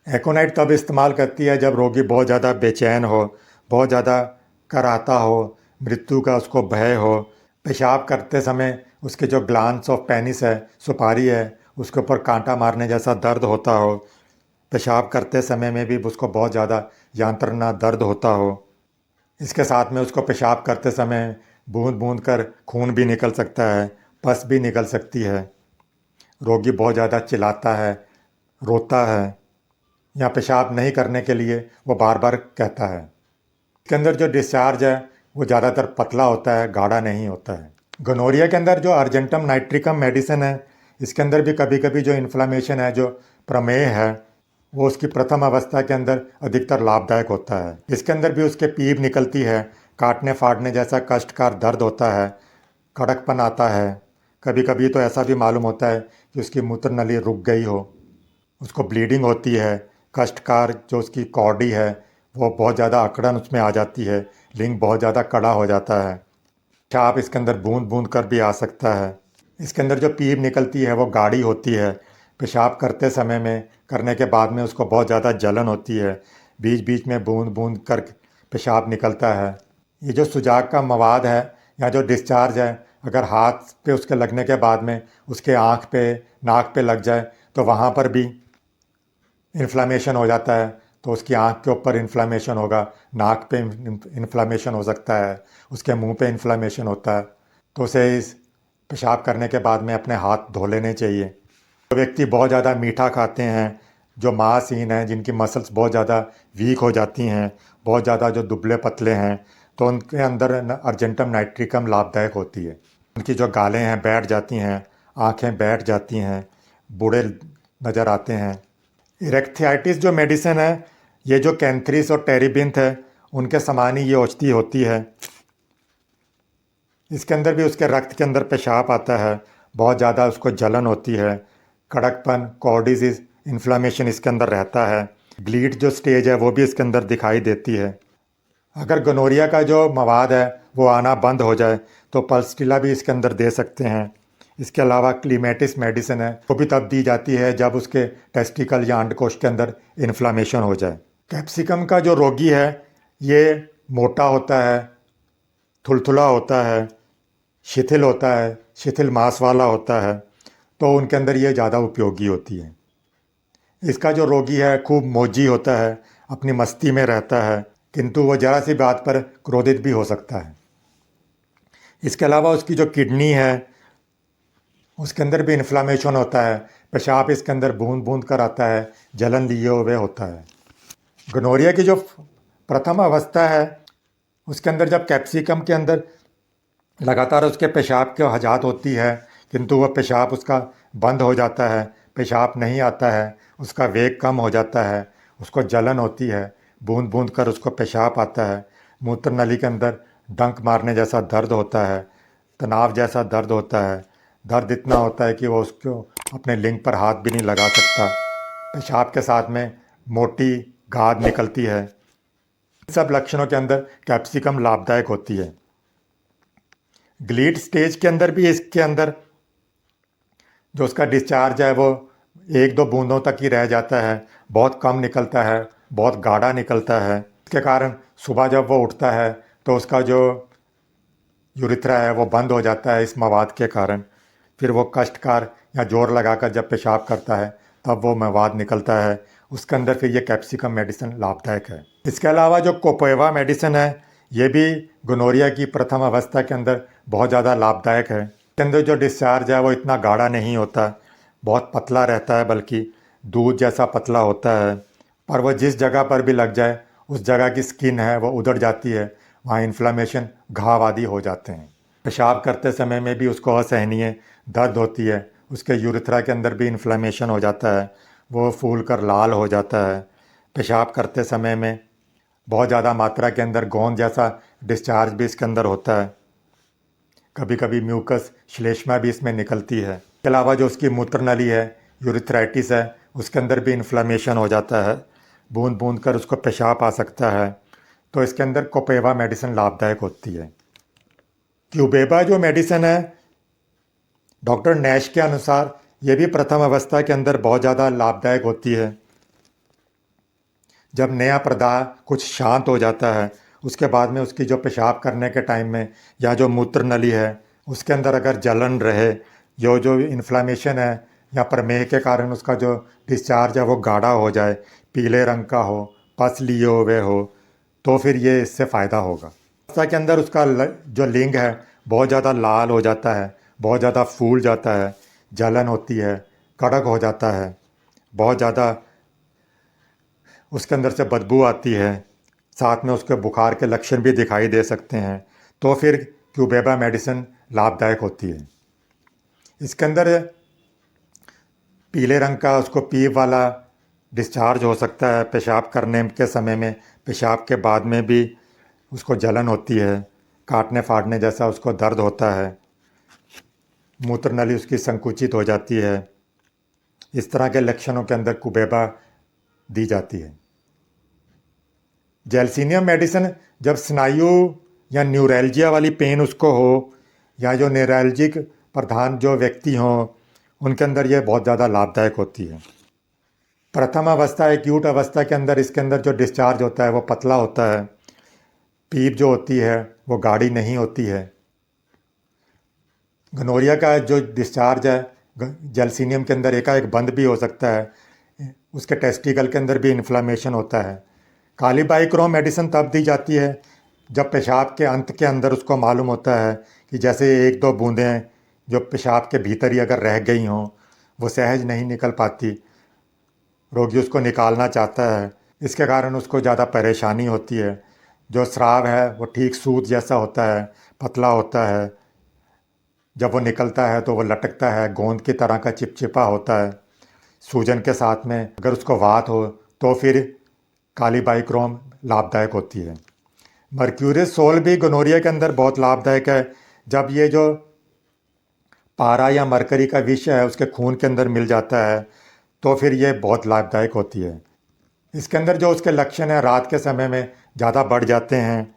एकोनाइट तब इस्तेमाल करती है जब रोगी बहुत ज़्यादा बेचैन हो, बहुत ज़्यादा कराहता हो, मृत्यु का उसको भय हो, पेशाब करते समय उसके जो ग्लांस ऑफ पेनिस है, सुपारी है, उसके ऊपर कांटा मारने जैसा दर्द होता हो, पेशाब करते समय में भी उसको बहुत ज़्यादा यांत्रणा दर्द होता हो, इसके साथ में उसको पेशाब करते समय बूंद बूंद कर खून भी निकल सकता है, पस भी निकल सकती है, रोगी बहुत ज़्यादा चिल्लाता है, रोता है या पेशाब नहीं करने के लिए वो बार बार कहता है। इसके अंदर जो डिस्चार्ज है वो ज़्यादातर पतला होता है, गाढ़ा नहीं होता है। गोनोरिया के अंदर जो अर्जेंटम नाइट्रिकम मेडिसिन है इसके अंदर भी कभी कभी जो इन्फ्लामेशन है, जो प्रमेह है, वो उसकी प्रथम अवस्था के अंदर अधिकतर लाभदायक होता है। इसके अंदर भी उसके पीप निकलती है, काटने फाड़ने जैसा कष्टकार दर्द होता है, कड़कपन आता है, कभी कभी तो ऐसा भी मालूम होता है कि उसकी मूत्र नली रुक गई हो, उसको ब्लीडिंग होती है, कष्टकार जो उसकी कॉर्डी है वो बहुत ज़्यादा अकड़न उसमें आ जाती है, लिंग बहुत ज़्यादा कड़ा हो जाता है, पेशाब इसके अंदर बूंद बूंद कर भी आ सकता है। इसके अंदर जो पीप निकलती है वो गाढ़ी होती है, पेशाब करते समय में करने के बाद में उसको बहुत ज़्यादा जलन होती है, बीच बीच में बूंद बूंद कर पेशाब निकलता है। ये जो सुजाग का मवाद है या जो डिस्चार्ज है अगर हाथ पे उसके लगने के बाद में उसके आँख पे, नाक पे लग जाए तो वहाँ पर भी इन्फ्लामेशन हो जाता है, तो उसकी आँख के ऊपर इन्फ्लामेशन होगा, नाक पे इन्फ्लामेशन हो सकता है, उसके मुंह पे इन्फ्लामेशन होता है, तो उसे इस पेशाब करने के बाद में अपने हाथ धो लेने चाहिए। जो व्यक्ति बहुत ज़्यादा मीठा खाते हैं, जो मांसहीन हैं, जिनकी मसल्स बहुत ज़्यादा वीक हो जाती हैं, बहुत ज़्यादा जो दुबले पतले हैं, तो उनके अंदर अर्जेंटम नाइट्रिकम लाभदायक होती है। उनकी जो गालें हैं बैठ जाती हैं, आँखें बैठ जाती हैं, बूढ़े नज़र आते हैं। इरेक्थियाइटिस जो मेडिसिन है ये जो कैंथ्रिस और टेरिबिंथ है उनके समान ही ये औषधि होती है। इसके अंदर भी उसके रक्त के अंदर पेशाब आता है, बहुत ज़्यादा उसको जलन होती है, कड़कपन, कॉर्डिस, इन्फ्लामेशन इसके अंदर रहता है, ब्लीड जो स्टेज है वो भी इसके अंदर दिखाई देती है। अगर गोनोरिया का जो मवाद है वो आना बंद हो जाए तो पल्सटिला भी इसके अंदर दे सकते हैं। इसके अलावा क्लीमेटिस मेडिसिन है वो भी तब दी जाती है जब उसके टेस्टिकल या अंडकोश के अंदर इन्फ्लामेशन हो जाए। कैप्सिकम का जो रोगी है ये मोटा होता है, थुलथुला होता है, शिथिल होता है, शिथिल मांस वाला होता है, तो उनके अंदर ये ज़्यादा उपयोगी होती है। इसका जो रोगी है खूब मौजी होता है, अपनी मस्ती में रहता है, किंतु वो ज़रा सी बात पर क्रोधित भी हो सकता है। इसके अलावा उसकी जो किडनी है उसके अंदर भी इन्फ्लामेशन होता है, पेशाब इसके अंदर बूंद बूंद कर आता है, जलन लिए हुए होता है। गोनोरिया की जो प्रथम अवस्था है उसके अंदर जब कैप्सिकम के अंदर लगातार उसके पेशाब की हजात होती है किंतु वह पेशाब उसका बंद हो जाता है, पेशाब नहीं आता है, उसका वेग कम हो जाता है, उसको जलन होती है, बूंद बूंद कर उसको पेशाब आता है, मूत्र नली के अंदर डंक मारने जैसा दर्द होता है, तनाव जैसा दर्द होता है, दर्द इतना होता है कि वो उसको अपने लिंग पर हाथ भी नहीं लगा सकता, पेशाब के साथ में मोटी गाद निकलती है। इन सब लक्षणों के अंदर कैप्सिकम लाभदायक होती है। ग्लीड स्टेज के अंदर भी इसके अंदर जो उसका डिस्चार्ज है वो 1-2 बूंदों तक ही रह जाता है, बहुत कम निकलता है, बहुत गाढ़ा निकलता है। इसके कारण सुबह जब वो उठता है तो उसका जो यूरिथ्रा है वो बंद हो जाता है इस मवाद के कारण। फिर वो कष्टकार या जोर लगाकर जब पेशाब करता है तब वो मवाद निकलता है, उसके अंदर फिर ये कैप्सिकम मेडिसिन लाभदायक है। इसके अलावा जो कोपेवा मेडिसिन है ये भी गोनोरिया की प्रथम अवस्था के अंदर बहुत ज़्यादा लाभदायक है। इसके अंदर जो डिस्चार्ज है वो इतना गाढ़ा नहीं होता, बहुत पतला रहता है, बल्कि दूध जैसा पतला होता है। पर वो जिस जगह पर भी लग जाए उस जगह की स्किन है वो उधड़ जाती है, वहाँ इन्फ्लामेशन घाव आदि हो जाते हैं। पेशाब करते समय में भी उसको असहनीय दर्द होती है, उसके यूरिथ्रा के अंदर भी इन्फ्लामेशन हो जाता है, वो फूल कर लाल हो जाता है। पेशाब करते समय में बहुत ज़्यादा मात्रा के अंदर गोंद जैसा डिस्चार्ज भी इसके अंदर होता है, कभी कभी म्यूकस श्लेष्मा भी इसमें निकलती है। इसके अलावा जो उसकी मूत्र नली है, यूरिथ्राइटिस है, उसके अंदर भी इन्फ्लामेशन हो जाता है, बूंद बूंद कर उसको पेशाब आ सकता है। तो इसके अंदर कोपेवा मेडिसिन लाभदायक होती है। क्यूबेबा जो मेडिसिन है डॉक्टर नैश के अनुसार ये भी प्रथम अवस्था के अंदर बहुत ज़्यादा लाभदायक होती है। जब नया प्रदाह कुछ शांत हो जाता है उसके बाद में उसकी जो पेशाब करने के टाइम में या जो मूत्र नली है उसके अंदर अगर जलन रहे, जो इन्फ्लामेशन है या प्रमेह के कारण उसका जो डिस्चार्ज है वो गाढ़ा हो जाए, पीले रंग का हो, पस लिए हुए हो, तो फिर ये इससे फ़ायदा होगा। अवस्था के अंदर उसका जो लिंग है बहुत ज़्यादा लाल हो जाता है, बहुत ज़्यादा फूल जाता है, जलन होती है, कड़क हो जाता है, बहुत ज़्यादा उसके अंदर से बदबू आती है, साथ में उसके बुखार के लक्षण भी दिखाई दे सकते हैं, तो फिर क्यूबेबा मेडिसिन लाभदायक होती है। इसके अंदर पीले रंग का उसको पीप वाला डिस्चार्ज हो सकता है, पेशाब करने के समय में, पेशाब के बाद में भी उसको जलन होती है, काटने फाड़ने जैसा उसको दर्द होता है, मूत्र नली उसकी संकुचित हो जाती है। इस तरह के लक्षणों के अंदर क्यूबेबा दी जाती है। जेलसिनियम मेडिसिन जब स्नायु या न्यूरैल्जिया वाली पेन उसको हो या जो न्यूरैल्जिक प्रधान जो व्यक्ति हों उनके अंदर ये बहुत ज़्यादा लाभदायक होती है। प्रथम अवस्था एक्यूट अवस्था के अंदर इसके अंदर जो डिस्चार्ज होता है वो पतला होता है, पीप जो होती है वो गाढ़ी नहीं होती है। गोनोरिया का जो डिस्चार्ज है जेलसिनियम के अंदर एकाएक बंद भी हो सकता है, उसके टेस्टिकल के अंदर भी इन्फ्लामेशन होता है। काली बाइक्रोम मेडिसिन तब दी जाती है जब पेशाब के अंत के अंदर उसको मालूम होता है कि जैसे 1-2 बूंदें जो पेशाब के भीतर ही अगर रह गई हों वो सहज नहीं निकल पाती, रोगी उसको निकालना चाहता है, इसके कारण उसको ज़्यादा परेशानी होती है। जो स्राव है वो ठीक सूत जैसा होता है, पतला होता है, जब वो निकलता है तो वो लटकता है, गोंद की तरह का चिपचिपा होता है। सूजन के साथ में अगर उसको वात हो तो फिर काली बाइक्रोम लाभदायक होती है। मर्क्यूरिस सोल भी गोनोरिया के अंदर बहुत लाभदायक है। जब ये जो पारा या मरकरी का विष है उसके खून के अंदर मिल जाता है तो फिर ये बहुत लाभदायक होती है। इसके अंदर जो उसके लक्षण हैं रात के समय में ज़्यादा बढ़ जाते हैं,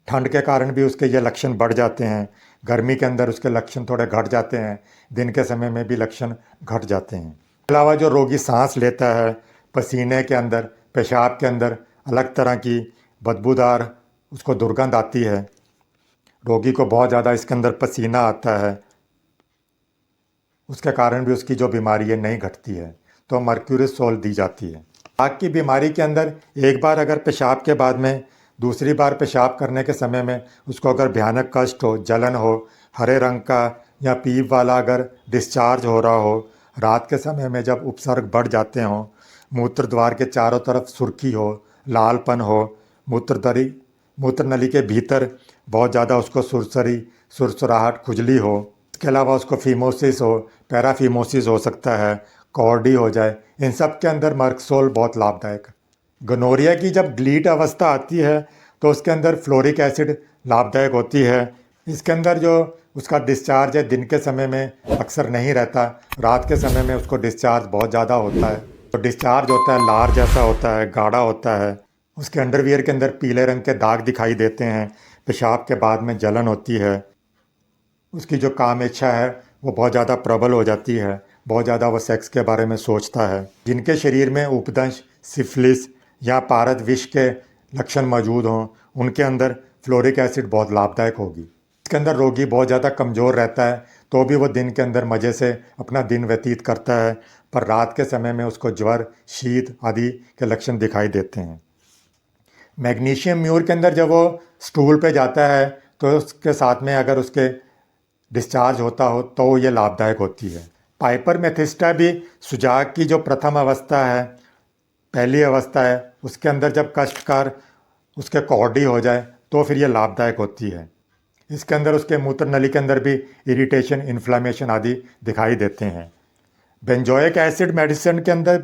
ठंड के कारण भी उसके ये लक्षण बढ़ जाते हैं, गर्मी के अंदर उसके लक्षण थोड़े घट जाते हैं, दिन के समय में भी लक्षण घट जाते हैं। इसके अलावा जो रोगी सांस लेता है, पसीने के अंदर, पेशाब के अंदर अलग तरह की बदबूदार उसको दुर्गंध आती है, रोगी को बहुत ज़्यादा इसके अंदर पसीना आता है, उसके कारण भी उसकी जो बीमारी है नहीं घटती है, तो मर्क्यूरिस सोल दी जाती है। आग की बीमारी के अंदर एक बार अगर पेशाब के बाद में दूसरी बार पेशाब करने के समय में उसको अगर भयानक कष्ट हो, जलन हो, हरे रंग का या पीप वाला अगर डिस्चार्ज हो रहा हो, रात के समय में जब उपसर्ग बढ़ जाते हों, मूत्र द्वार के चारों तरफ सुर्खी हो, लालपन हो, मूत्र नली के भीतर बहुत ज़्यादा उसको सुरसुराहट खुजली हो, इसके अलावा उसको फीमोसिस हो, पैराफीमोसिस हो सकता है, कॉर्डी हो जाए, इन सब के अंदर मर्कसोल बहुत लाभदायक है। गोनोरिया की जब ग्लीट अवस्था आती है तो उसके अंदर फ्लोरिक एसिड लाभदायक होती है। इसके अंदर जो उसका डिस्चार्ज है दिन के समय में अक्सर नहीं रहता, रात के समय में उसको डिस्चार्ज बहुत ज़्यादा होता है। तो डिस्चार्ज होता है, लार जैसा होता है, गाढ़ा होता है। उसके अंडरवियर के अंदर पीले रंग के दाग दिखाई देते हैं। पेशाब के बाद में जलन होती है। उसकी जो काम इच्छा है वो बहुत ज़्यादा प्रबल हो जाती है। बहुत ज़्यादा वो सेक्स के बारे में सोचता है। जिनके शरीर में उपदंश, सिफिलिस या पारद विष के लक्षण मौजूद हों, उनके अंदर फ्लोरिक एसिड बहुत लाभदायक होगी। इसके अंदर रोगी बहुत ज़्यादा कमज़ोर रहता है तो भी वो दिन के अंदर मज़े से अपना दिन व्यतीत करता है, पर रात के समय में उसको ज्वर, शीत आदि के लक्षण दिखाई देते हैं। मैग्नीशियम म्यूर के अंदर जब वो स्टूल पे जाता है तो उसके साथ में अगर उसके डिस्चार्ज होता हो तो ये लाभदायक होती है। पाइपर मेथिस्टा भी सुजाग की जो प्रथम अवस्था है, पहली अवस्था है, उसके अंदर जब कष्टकार उसके कॉर्डी हो जाए तो फिर ये लाभदायक होती है। इसके अंदर उसके मूत्र नली के अंदर भी इरिटेशन, इन्फ्लामेशन आदि दिखाई देते हैं। बेंजोइक एसिड मेडिसिन के अंदर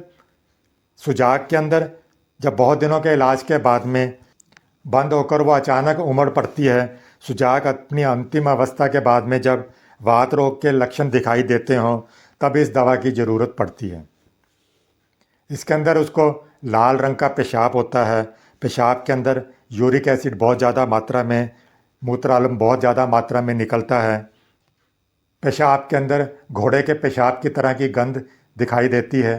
सुजाग के अंदर जब बहुत दिनों के इलाज के बाद में बंद होकर वो अचानक उमड़ पड़ती है, सुजाग अपनी अंतिम अवस्था के बाद में जब वात रोग के लक्षण दिखाई देते हों, तब इस दवा की ज़रूरत पड़ती है। इसके अंदर उसको लाल रंग का पेशाब होता है। पेशाब के अंदर यूरिक एसिड बहुत ज़्यादा मात्रा में, मूत्रालम बहुत ज़्यादा मात्रा में निकलता है। पेशाब के अंदर घोड़े के पेशाब की तरह की गंध दिखाई देती है।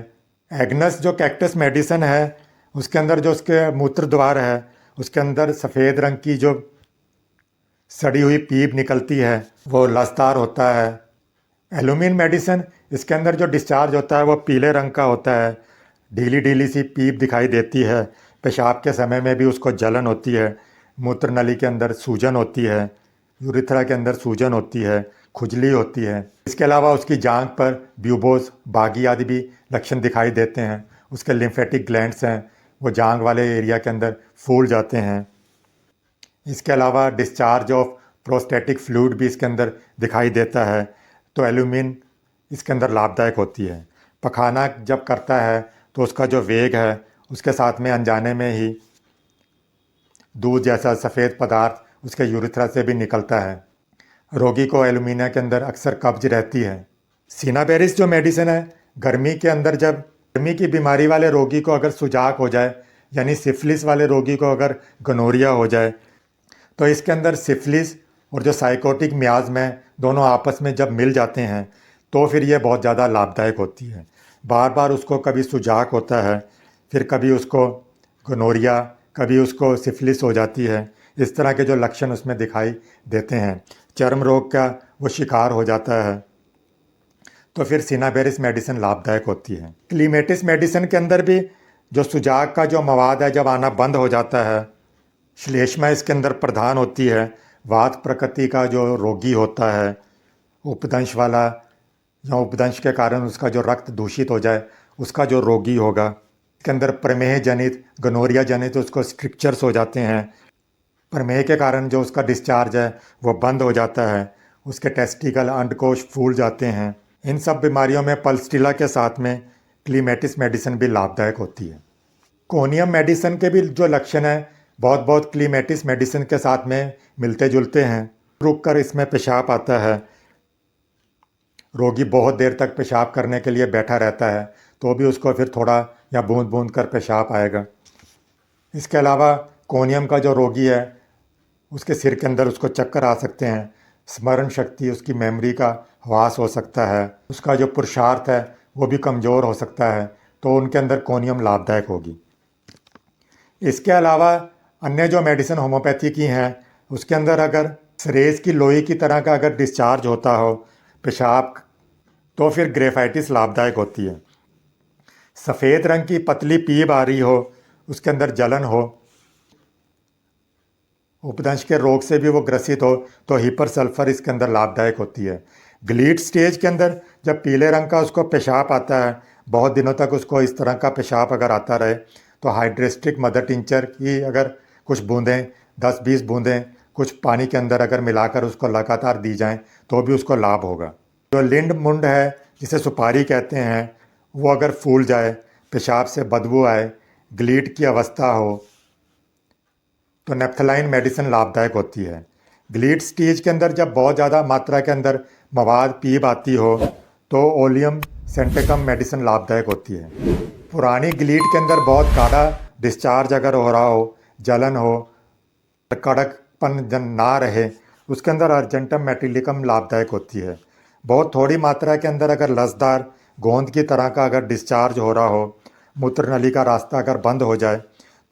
एग्नस जो कैक्टस मेडिसिन है, उसके अंदर जो उसके मूत्र द्वार है, उसके अंदर सफ़ेद रंग की जो सड़ी हुई पीप निकलती है वो लसदार होता है। एलुमिन मेडिसिन, इसके अंदर जो डिस्चार्ज होता है वो पीले रंग का होता है। ढीली ढीली सी पीप दिखाई देती है। पेशाब के समय में भी उसको जलन होती है। मूत्र नली के अंदर सूजन होती है। यूरिथ्रा के अंदर सूजन होती है, खुजली होती है। इसके अलावा उसकी जांघ पर ब्यूबोस, बागी आदि भी लक्षण दिखाई देते हैं। उसके लिम्फेटिक ग्लैंड्स हैं, वो जांघ वाले एरिया के अंदर फूल जाते हैं। इसके अलावा डिस्चार्ज ऑफ प्रोस्टेटिक फ्लूइड भी इसके अंदर दिखाई देता है। तो एल्यूमिन इसके अंदर लाभदायक होती है। पखाना जब करता है तो उसका जो वेग है, उसके साथ में अनजाने में ही दूध जैसा सफ़ेद पदार्थ उसके यूरिथ्रा से भी निकलता है। रोगी को एलुमिनिया के अंदर अक्सर कब्ज रहती है। सिनाबेरिस जो मेडिसिन है, गर्मी के अंदर जब गर्मी की बीमारी वाले रोगी को अगर सुजाक हो जाए, यानी सिफिलिस वाले रोगी को अगर गोनोरिया हो जाए, तो इसके अंदर सिफिलिस और जो साइकोटिक मियाज़ में दोनों आपस में जब मिल जाते हैं तो फिर ये बहुत ज़्यादा लाभदायक होती है। बार बार उसको कभी सुजाक होता है, फिर कभी उसको गोनोरिया, कभी उसको सिफिलिस हो जाती है। इस तरह के जो लक्षण उसमें दिखाई देते हैं, चर्म रोग का वो शिकार हो जाता है, तो फिर सिनाबेरिस मेडिसिन लाभदायक होती है। क्लीमेटिस मेडिसिन के अंदर भी जो सुजाक का जो मवाद है जब आना बंद हो जाता है, श्लेष्मा इसके अंदर प्रधान होती है। वात प्रकृति का जो रोगी होता है, उपदंश वाला, या उपदंश के कारण उसका जो रक्त दूषित हो जाए, उसका जो रोगी होगा, इसके अंदर प्रमेह जनित, गोनोरिया जनित उसको स्ट्रिक्चर्स हो जाते हैं। प्रमेह के कारण जो उसका डिस्चार्ज है वो बंद हो जाता है। उसके टेस्टिकल, अंडकोश फूल जाते हैं। इन सब बीमारियों में पल्स्टिला के साथ में क्लीमेटिस मेडिसिन भी लाभदायक होती है। कोनियम मेडिसिन के भी जो लक्षण हैं बहुत बहुत क्लीमेटिस मेडिसिन के साथ में मिलते जुलते हैं। रुक कर इसमें पेशाब आता है। रोगी बहुत देर तक पेशाब करने के लिए बैठा रहता है तो भी उसको फिर थोड़ा या बूंद बूंद कर पेशाब आएगा। इसके अलावा कोनियम का जो रोगी है, उसके सिर के अंदर उसको चक्कर आ सकते हैं। स्मरण शक्ति, उसकी मेमोरी का ह्रास हो सकता है। उसका जो पुरुषार्थ है वो भी कमज़ोर हो सकता है, तो उनके अंदर कोनियम लाभदायक होगी। इसके अलावा अन्य जो मेडिसिन होम्योपैथी की हैं, उसके अंदर अगर सरेस की लोई की तरह का अगर डिस्चार्ज होता हो पेशाब, तो फिर ग्रेफाइटिस लाभदायक होती है। सफ़ेद रंग की पतली पीप आ रही हो, उसके अंदर जलन हो, उपदंश के रोग से भी वो ग्रसित हो, तो हिपर सल्फर इसके अंदर लाभदायक होती है। ग्लीट स्टेज के अंदर जब पीले रंग का उसको पेशाब आता है, बहुत दिनों तक उसको इस तरह का पेशाब अगर आता रहे, तो हाइड्रेस्टिक मदर टिंचर की अगर कुछ बूंदें, 10-20 बूंदें कुछ पानी के अंदर अगर मिलाकर उसको लगातार दी जाएं तो भी उसको लाभ होगा। जो लिंड मुंड है, जिसे सुपारी कहते हैं, वो अगर फूल जाए, पेशाब से बदबू आए, ग्लीड की अवस्था हो तो नेप्थेलाइन मेडिसिन लाभदायक होती है। ग्लीड स्टेज के अंदर जब बहुत ज़्यादा मात्रा के अंदर मवाद पीप आती हो तो ओलियम सेंटेकम मेडिसिन लाभदायक होती है। पुरानी ग्लीड के अंदर बहुत गाढ़ा डिस्चार्ज अगर हो रहा हो, जलन हो, कड़कपन ना रहे, उसके अंदर अर्जेंटम मेटिलिकम लाभदायक होती है। बहुत थोड़ी मात्रा के अंदर अगर लसदार गोंद की तरह का अगर डिस्चार्ज हो रहा हो, मूत्र नली का रास्ता अगर बंद हो जाए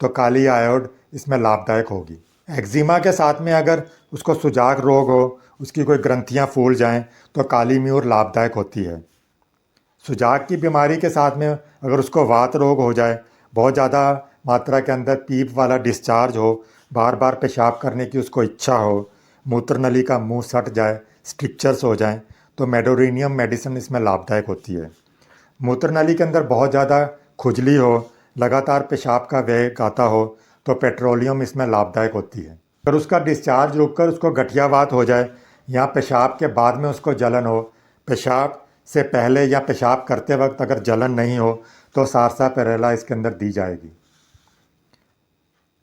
तो काली आयोड इसमें लाभदायक होगी। एक्जिमा के साथ में अगर उसको सुजाग रोग हो, उसकी कोई ग्रंथियां फूल जाएं तो काली म्यूर लाभदायक होती है। सुजाग की बीमारी के साथ में अगर उसको वात रोग हो जाए, बहुत ज़्यादा मात्रा के अंदर पीप वाला डिस्चार्ज हो, बार बार पेशाब करने की उसको इच्छा हो, मूत्र नली का मुंह सट जाए, स्ट्रिक्चर्स हो जाएं, तो मेडोरिनियम मेडिसिन इसमें लाभदायक होती है। मूत्र नली के अंदर बहुत ज़्यादा खुजली हो, लगातार पेशाब का वेग आता हो तो पेट्रोलियम इसमें लाभदायक होती है। अगर उसका डिस्चार्ज रुककर उसको गठियावात हो जाए या पेशाब के बाद में उसको जलन हो, पेशाब से पहले या पेशाब करते वक्त अगर जलन नहीं हो तो सारसापेरेला इसके अंदर दी जाएगी।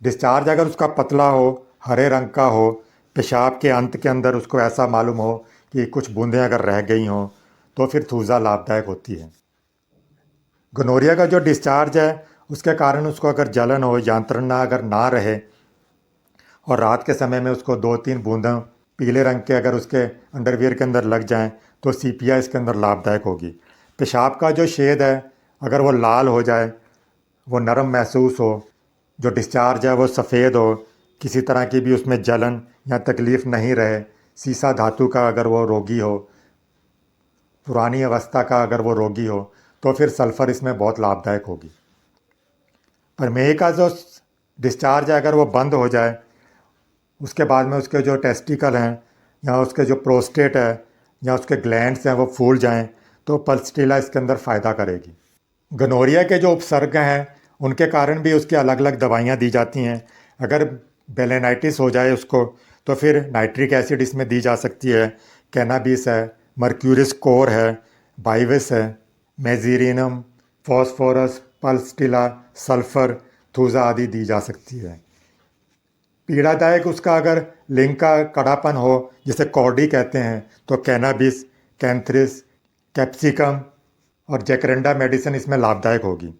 डिस्चार्ज अगर उसका पतला हो, हरे रंग का हो, पेशाब के अंत के अंदर उसको ऐसा मालूम हो कि कुछ बूंदें अगर रह गई हों तो फिर थूजा लाभदायक होती है। गोनोरिया का जो डिस्चार्ज है उसके कारण उसको अगर जलन हो, यांत्रणा अगर ना रहे और रात के समय में उसको 2-3 बूंदें पीले रंग के अगर उसके अंडरवियर के अंदर लग जाएं तो सीपिया इसके अंदर लाभदायक होगी। पेशाब का जो शेद है अगर वो लाल हो जाए, वो नरम महसूस हो, जो डिस्चार्ज है वो सफ़ेद हो, किसी तरह की भी उसमें जलन या तकलीफ़ नहीं रहे, सीसा धातु का अगर वो रोगी हो, पुरानी अवस्था का अगर वो रोगी हो तो फिर सल्फ़र इसमें बहुत लाभदायक होगी। प्रमेह का जो डिस्चार्ज है अगर वो बंद हो जाए, उसके बाद में उसके जो टेस्टिकल हैं या उसके जो प्रोस्टेट है या उसके ग्लैंड्स हैं वो फूल जाएं तो पल्सटिला इसके अंदर फ़ायदा करेगी। गोनोरिया के जो उपसर्ग हैं उनके कारण भी उसकी अलग अलग दवाइयाँ दी जाती हैं। अगर बेलेनाइटिस हो जाए उसको तो फिर नाइट्रिक एसिड इसमें दी जा सकती है, कैनाबिस है, मर्क्यूरिस कोर है, बाइविस है, मेजीरिनम, फॉस्फोरस, पल्सटिला, सल्फ़र, थूजा आदि दी जा सकती है। पीड़ादायक उसका अगर लिंग का कड़ापन हो, जिसे कॉर्डी कहते हैं, तो कैनाबिस, कैंथ्रिस, कैप्सिकम और जैकरेंडा मेडिसिन इसमें लाभदायक होगी।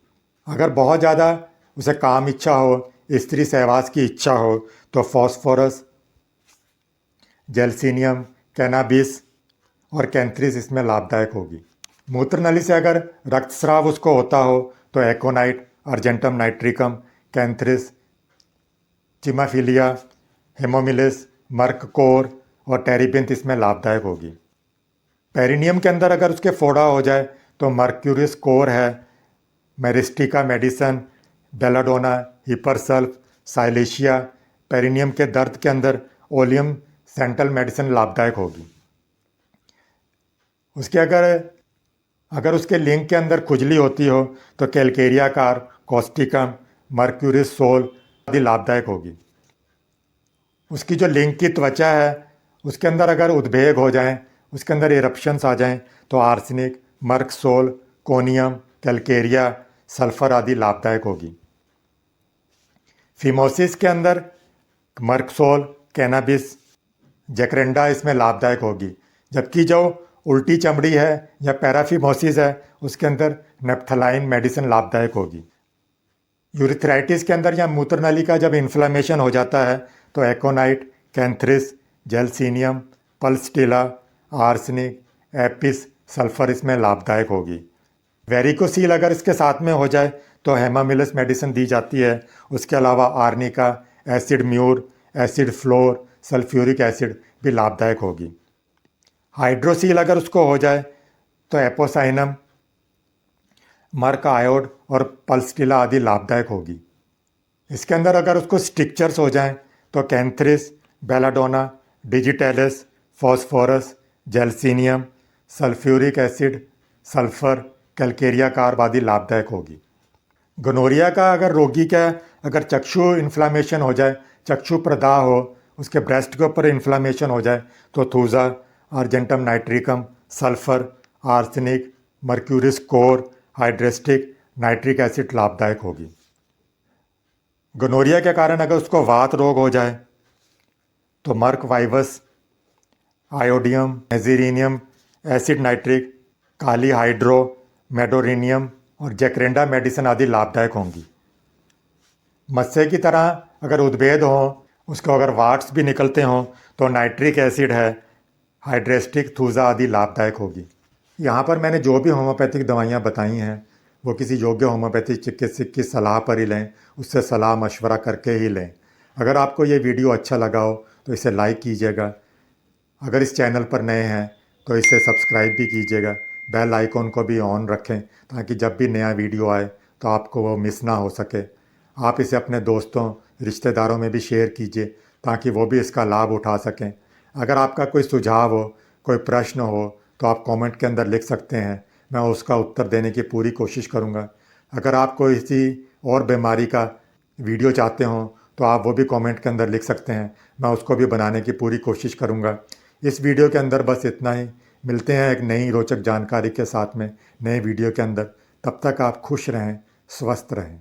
अगर बहुत ज़्यादा उसे काम इच्छा हो, स्त्री सहवास की इच्छा हो, तो फॉस्फोरस, जेल्सिनियम, कैनाबिस और कैंथ्रिस इसमें लाभदायक होगी। मूत्र नली से अगर रक्तस्राव उसको होता हो तो एकोनाइट, अर्जेंटम नाइट्रिकम, कैंथ्रिस, चिमाफिलिया, हेमोमिलिस, मर्ककोर और टेरिबिंथ इसमें लाभदायक होगी। पेरिनियम के अंदर अगर उसके फोड़ा हो जाए तो मर्क्यूरिस कोर है, मेरिस्टिका मेडिसन, बेलाडोना, हिपरसल्फ, साइलेशिया। पेरिनियम के दर्द के अंदर ओलियम सेंट्रल मेडिसिन लाभदायक होगी। उसके अगर उसके लिंग के अंदर खुजली होती हो तो कैलकेरिया कार, कॉस्टिकम, मर्क्यूरिस सोल आदि लाभदायक होगी। उसकी जो लिंग की त्वचा है उसके अंदर अगर उद्वेग हो जाएं, उसके अंदर इरप्शंस आ जाएं तो arsenic, Merc Sol, conium, Calcarea, sulphur आदि लाभदायक होगी। फिमोसिस के अंदर मर्कसोल, कैनाबिस, जैकरेंडा इसमें लाभदायक होगी। जबकि जो उल्टी चमड़ी है या पैराफिमोसिस है उसके अंदर नेप्थेलाइन मेडिसिन लाभदायक होगी। यूरिथ्राइटिस के अंदर या मूत्र नली का जब इन्फ्लेमेशन हो जाता है तो एकोनाइट, कैंथ्रिस, जेल्सिनियम, पल्सटिला, आर्सेनिक, एपिस, सल्फ़र इसमें लाभदायक होगी। वेरिकोसील अगर इसके साथ में हो जाए तो हेमामिलस मेडिसिन दी जाती है। उसके अलावा arnica, acid mur, acid fluor, sulphuric acid भी लाभदायक होगी। हाइड्रोसील अगर उसको हो जाए तो एपोसाइनम, मर्क आयोड और पल्सटिला आदि लाभदायक होगी। इसके अंदर अगर उसको स्ट्रिक्चर्स हो जाएं तो cantharis, belladonna, digitalis, phosphorus, gelsemium, sulphuric acid, sulphur, calcarea carb आदि लाभदायक होगी। गोनोरिया का अगर रोगी का अगर चक्षु इन्फ्लामेशन हो जाए, चक्षु प्रदाह हो, उसके ब्रेस्ट के ऊपर इन्फ्लामेशन हो जाए तो thuja, argentum nitricum, sulphur, arsenic, mercurius cor, hydrastis, nitric acid लाभदायक होगी। गोनोरिया के कारण अगर उसको वात रोग हो जाए तो मर्क वाइवस, आयोडियम, मेजीरिनियम, एसिड नाइट्रिक, काली हाइड्रो, मेडोरिनियम और जैक्रेंडा मेडिसिन आदि लाभदायक होंगी। मत्स्य की तरह अगर उद्भिद हो, उसको अगर वाट्स भी निकलते हों तो नाइट्रिक एसिड है, हाइड्रेस्टिक थूजा आदि लाभदायक होगी। यहाँ पर मैंने जो भी होम्योपैथिक दवाइयाँ बताई हैं वो किसी योग्य होम्योपैथिक चिकित्सक की सलाह पर ही लें, उससे सलाह मशवरा करके ही लें। अगर आपको ये वीडियो अच्छा लगा हो तो इसे लाइक कीजिएगा। अगर इस चैनल पर नए हैं तो इसे सब्सक्राइब भी कीजिएगा। बेल आइकॉन को भी ऑन रखें ताकि जब भी नया वीडियो आए तो आपको वो मिस ना हो सके। आप इसे अपने दोस्तों, रिश्तेदारों में भी शेयर कीजिए ताकि वो भी इसका लाभ उठा सकें। अगर आपका कोई सुझाव हो, कोई प्रश्न हो तो आप कमेंट के अंदर लिख सकते हैं, मैं उसका उत्तर देने की पूरी कोशिश करूँगा। अगर आप कोई इसी और बीमारी का वीडियो चाहते हों तो आप वो भी कमेंट के अंदर लिख सकते हैं, मैं उसको भी बनाने की पूरी कोशिश करूँगा। इस वीडियो के अंदर बस इतना ही। मिलते हैं एक नई रोचक जानकारी के साथ में नए वीडियो के अंदर। तब तक आप खुश रहें, स्वस्थ रहें।